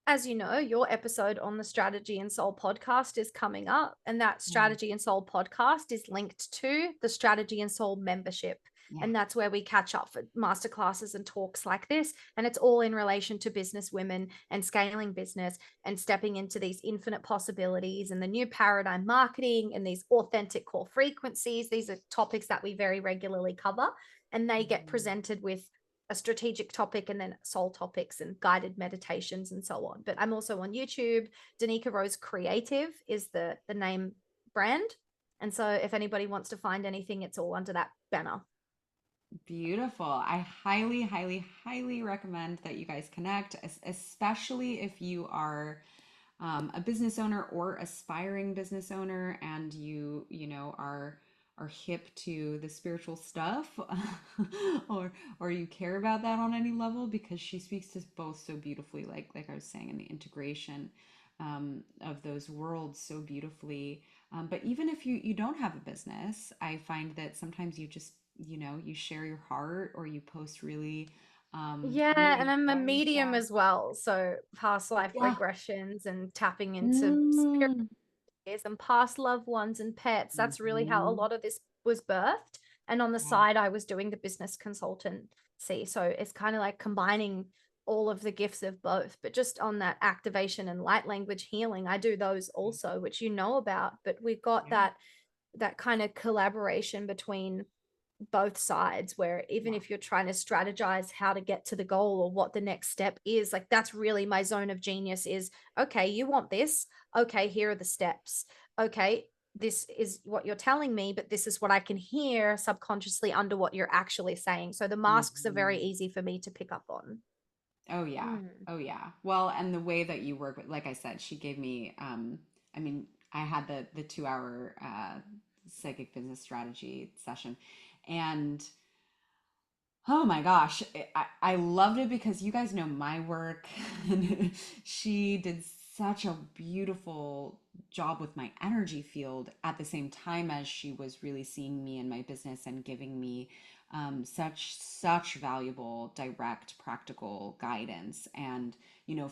as you know, your episode on the Strategy and Soul podcast is coming up, and that Yeah. Strategy and Soul podcast is linked to the Strategy and Soul membership. Yeah. And that's where we catch up for masterclasses and talks like this. And it's all in relation to business women and scaling business and stepping into these infinite possibilities and the new paradigm marketing and these authentic core frequencies. These are topics that we very regularly cover, and they get Mhm. presented with a strategic topic and then soul topics and guided meditations and so on. But I'm also on YouTube. Danikah Rose Creative is the name brand. And so if anybody wants to find anything, it's all under that banner. Beautiful. I highly, highly, highly recommend that you guys connect, especially if you are a business owner or aspiring business owner, and are hip to the spiritual stuff, or you care about that on any level, because she speaks to both so beautifully, like I was saying, in the integration of those worlds so beautifully. But even if you don't have a business, I find that sometimes you just, you share your heart, or you post really Yeah, and really I'm a good, medium yeah. as well. So past life Yeah. regressions and tapping into spirit Mm. and past loved ones and pets. That's really how a Hmm. lot of this was birthed. And on the Yeah. side, I was doing the business consultancy. So it's kind of like combining all of the gifts of both. But just on that activation and light language healing, I do those also, which you know about. But we've got Yeah. that kind of collaboration between both sides, where even Yeah. if you're trying to strategize how to get to the goal or what the next step is, like that's really my zone of genius. Is okay, you want this, okay, here are the steps, okay, this is what you're telling me, but this is what I can hear subconsciously under what you're actually saying. So the masks are very Hmm. easy for me to pick up on. Oh yeah. Mm. Oh yeah. Well, and the way that you work with, like I said, she gave me, I mean, I had the 2 hour psychic business strategy session, and oh my gosh, I loved it because you guys know my work. And she did such a beautiful job with my energy field, at the same time as she was really seeing me and my business and giving me such valuable, direct, practical guidance. And,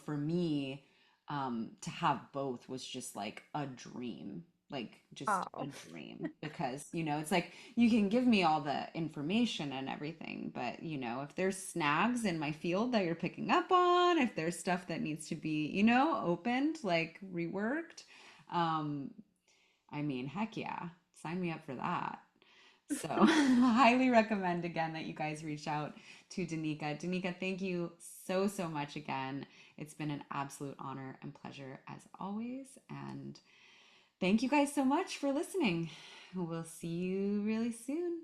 for me, to have both was just like a dream, like just a Oh. dream, because it's like you can give me all the information and everything, but if there's snags in my field that you're picking up on, if there's stuff that needs to be opened, like reworked, um I mean, heck yeah, sign me up for that. So highly recommend again that you guys reach out to Danikah. Danikah, thank you so much again. It's been an absolute honor and pleasure as always. And thank you guys so much for listening. We'll see you really soon.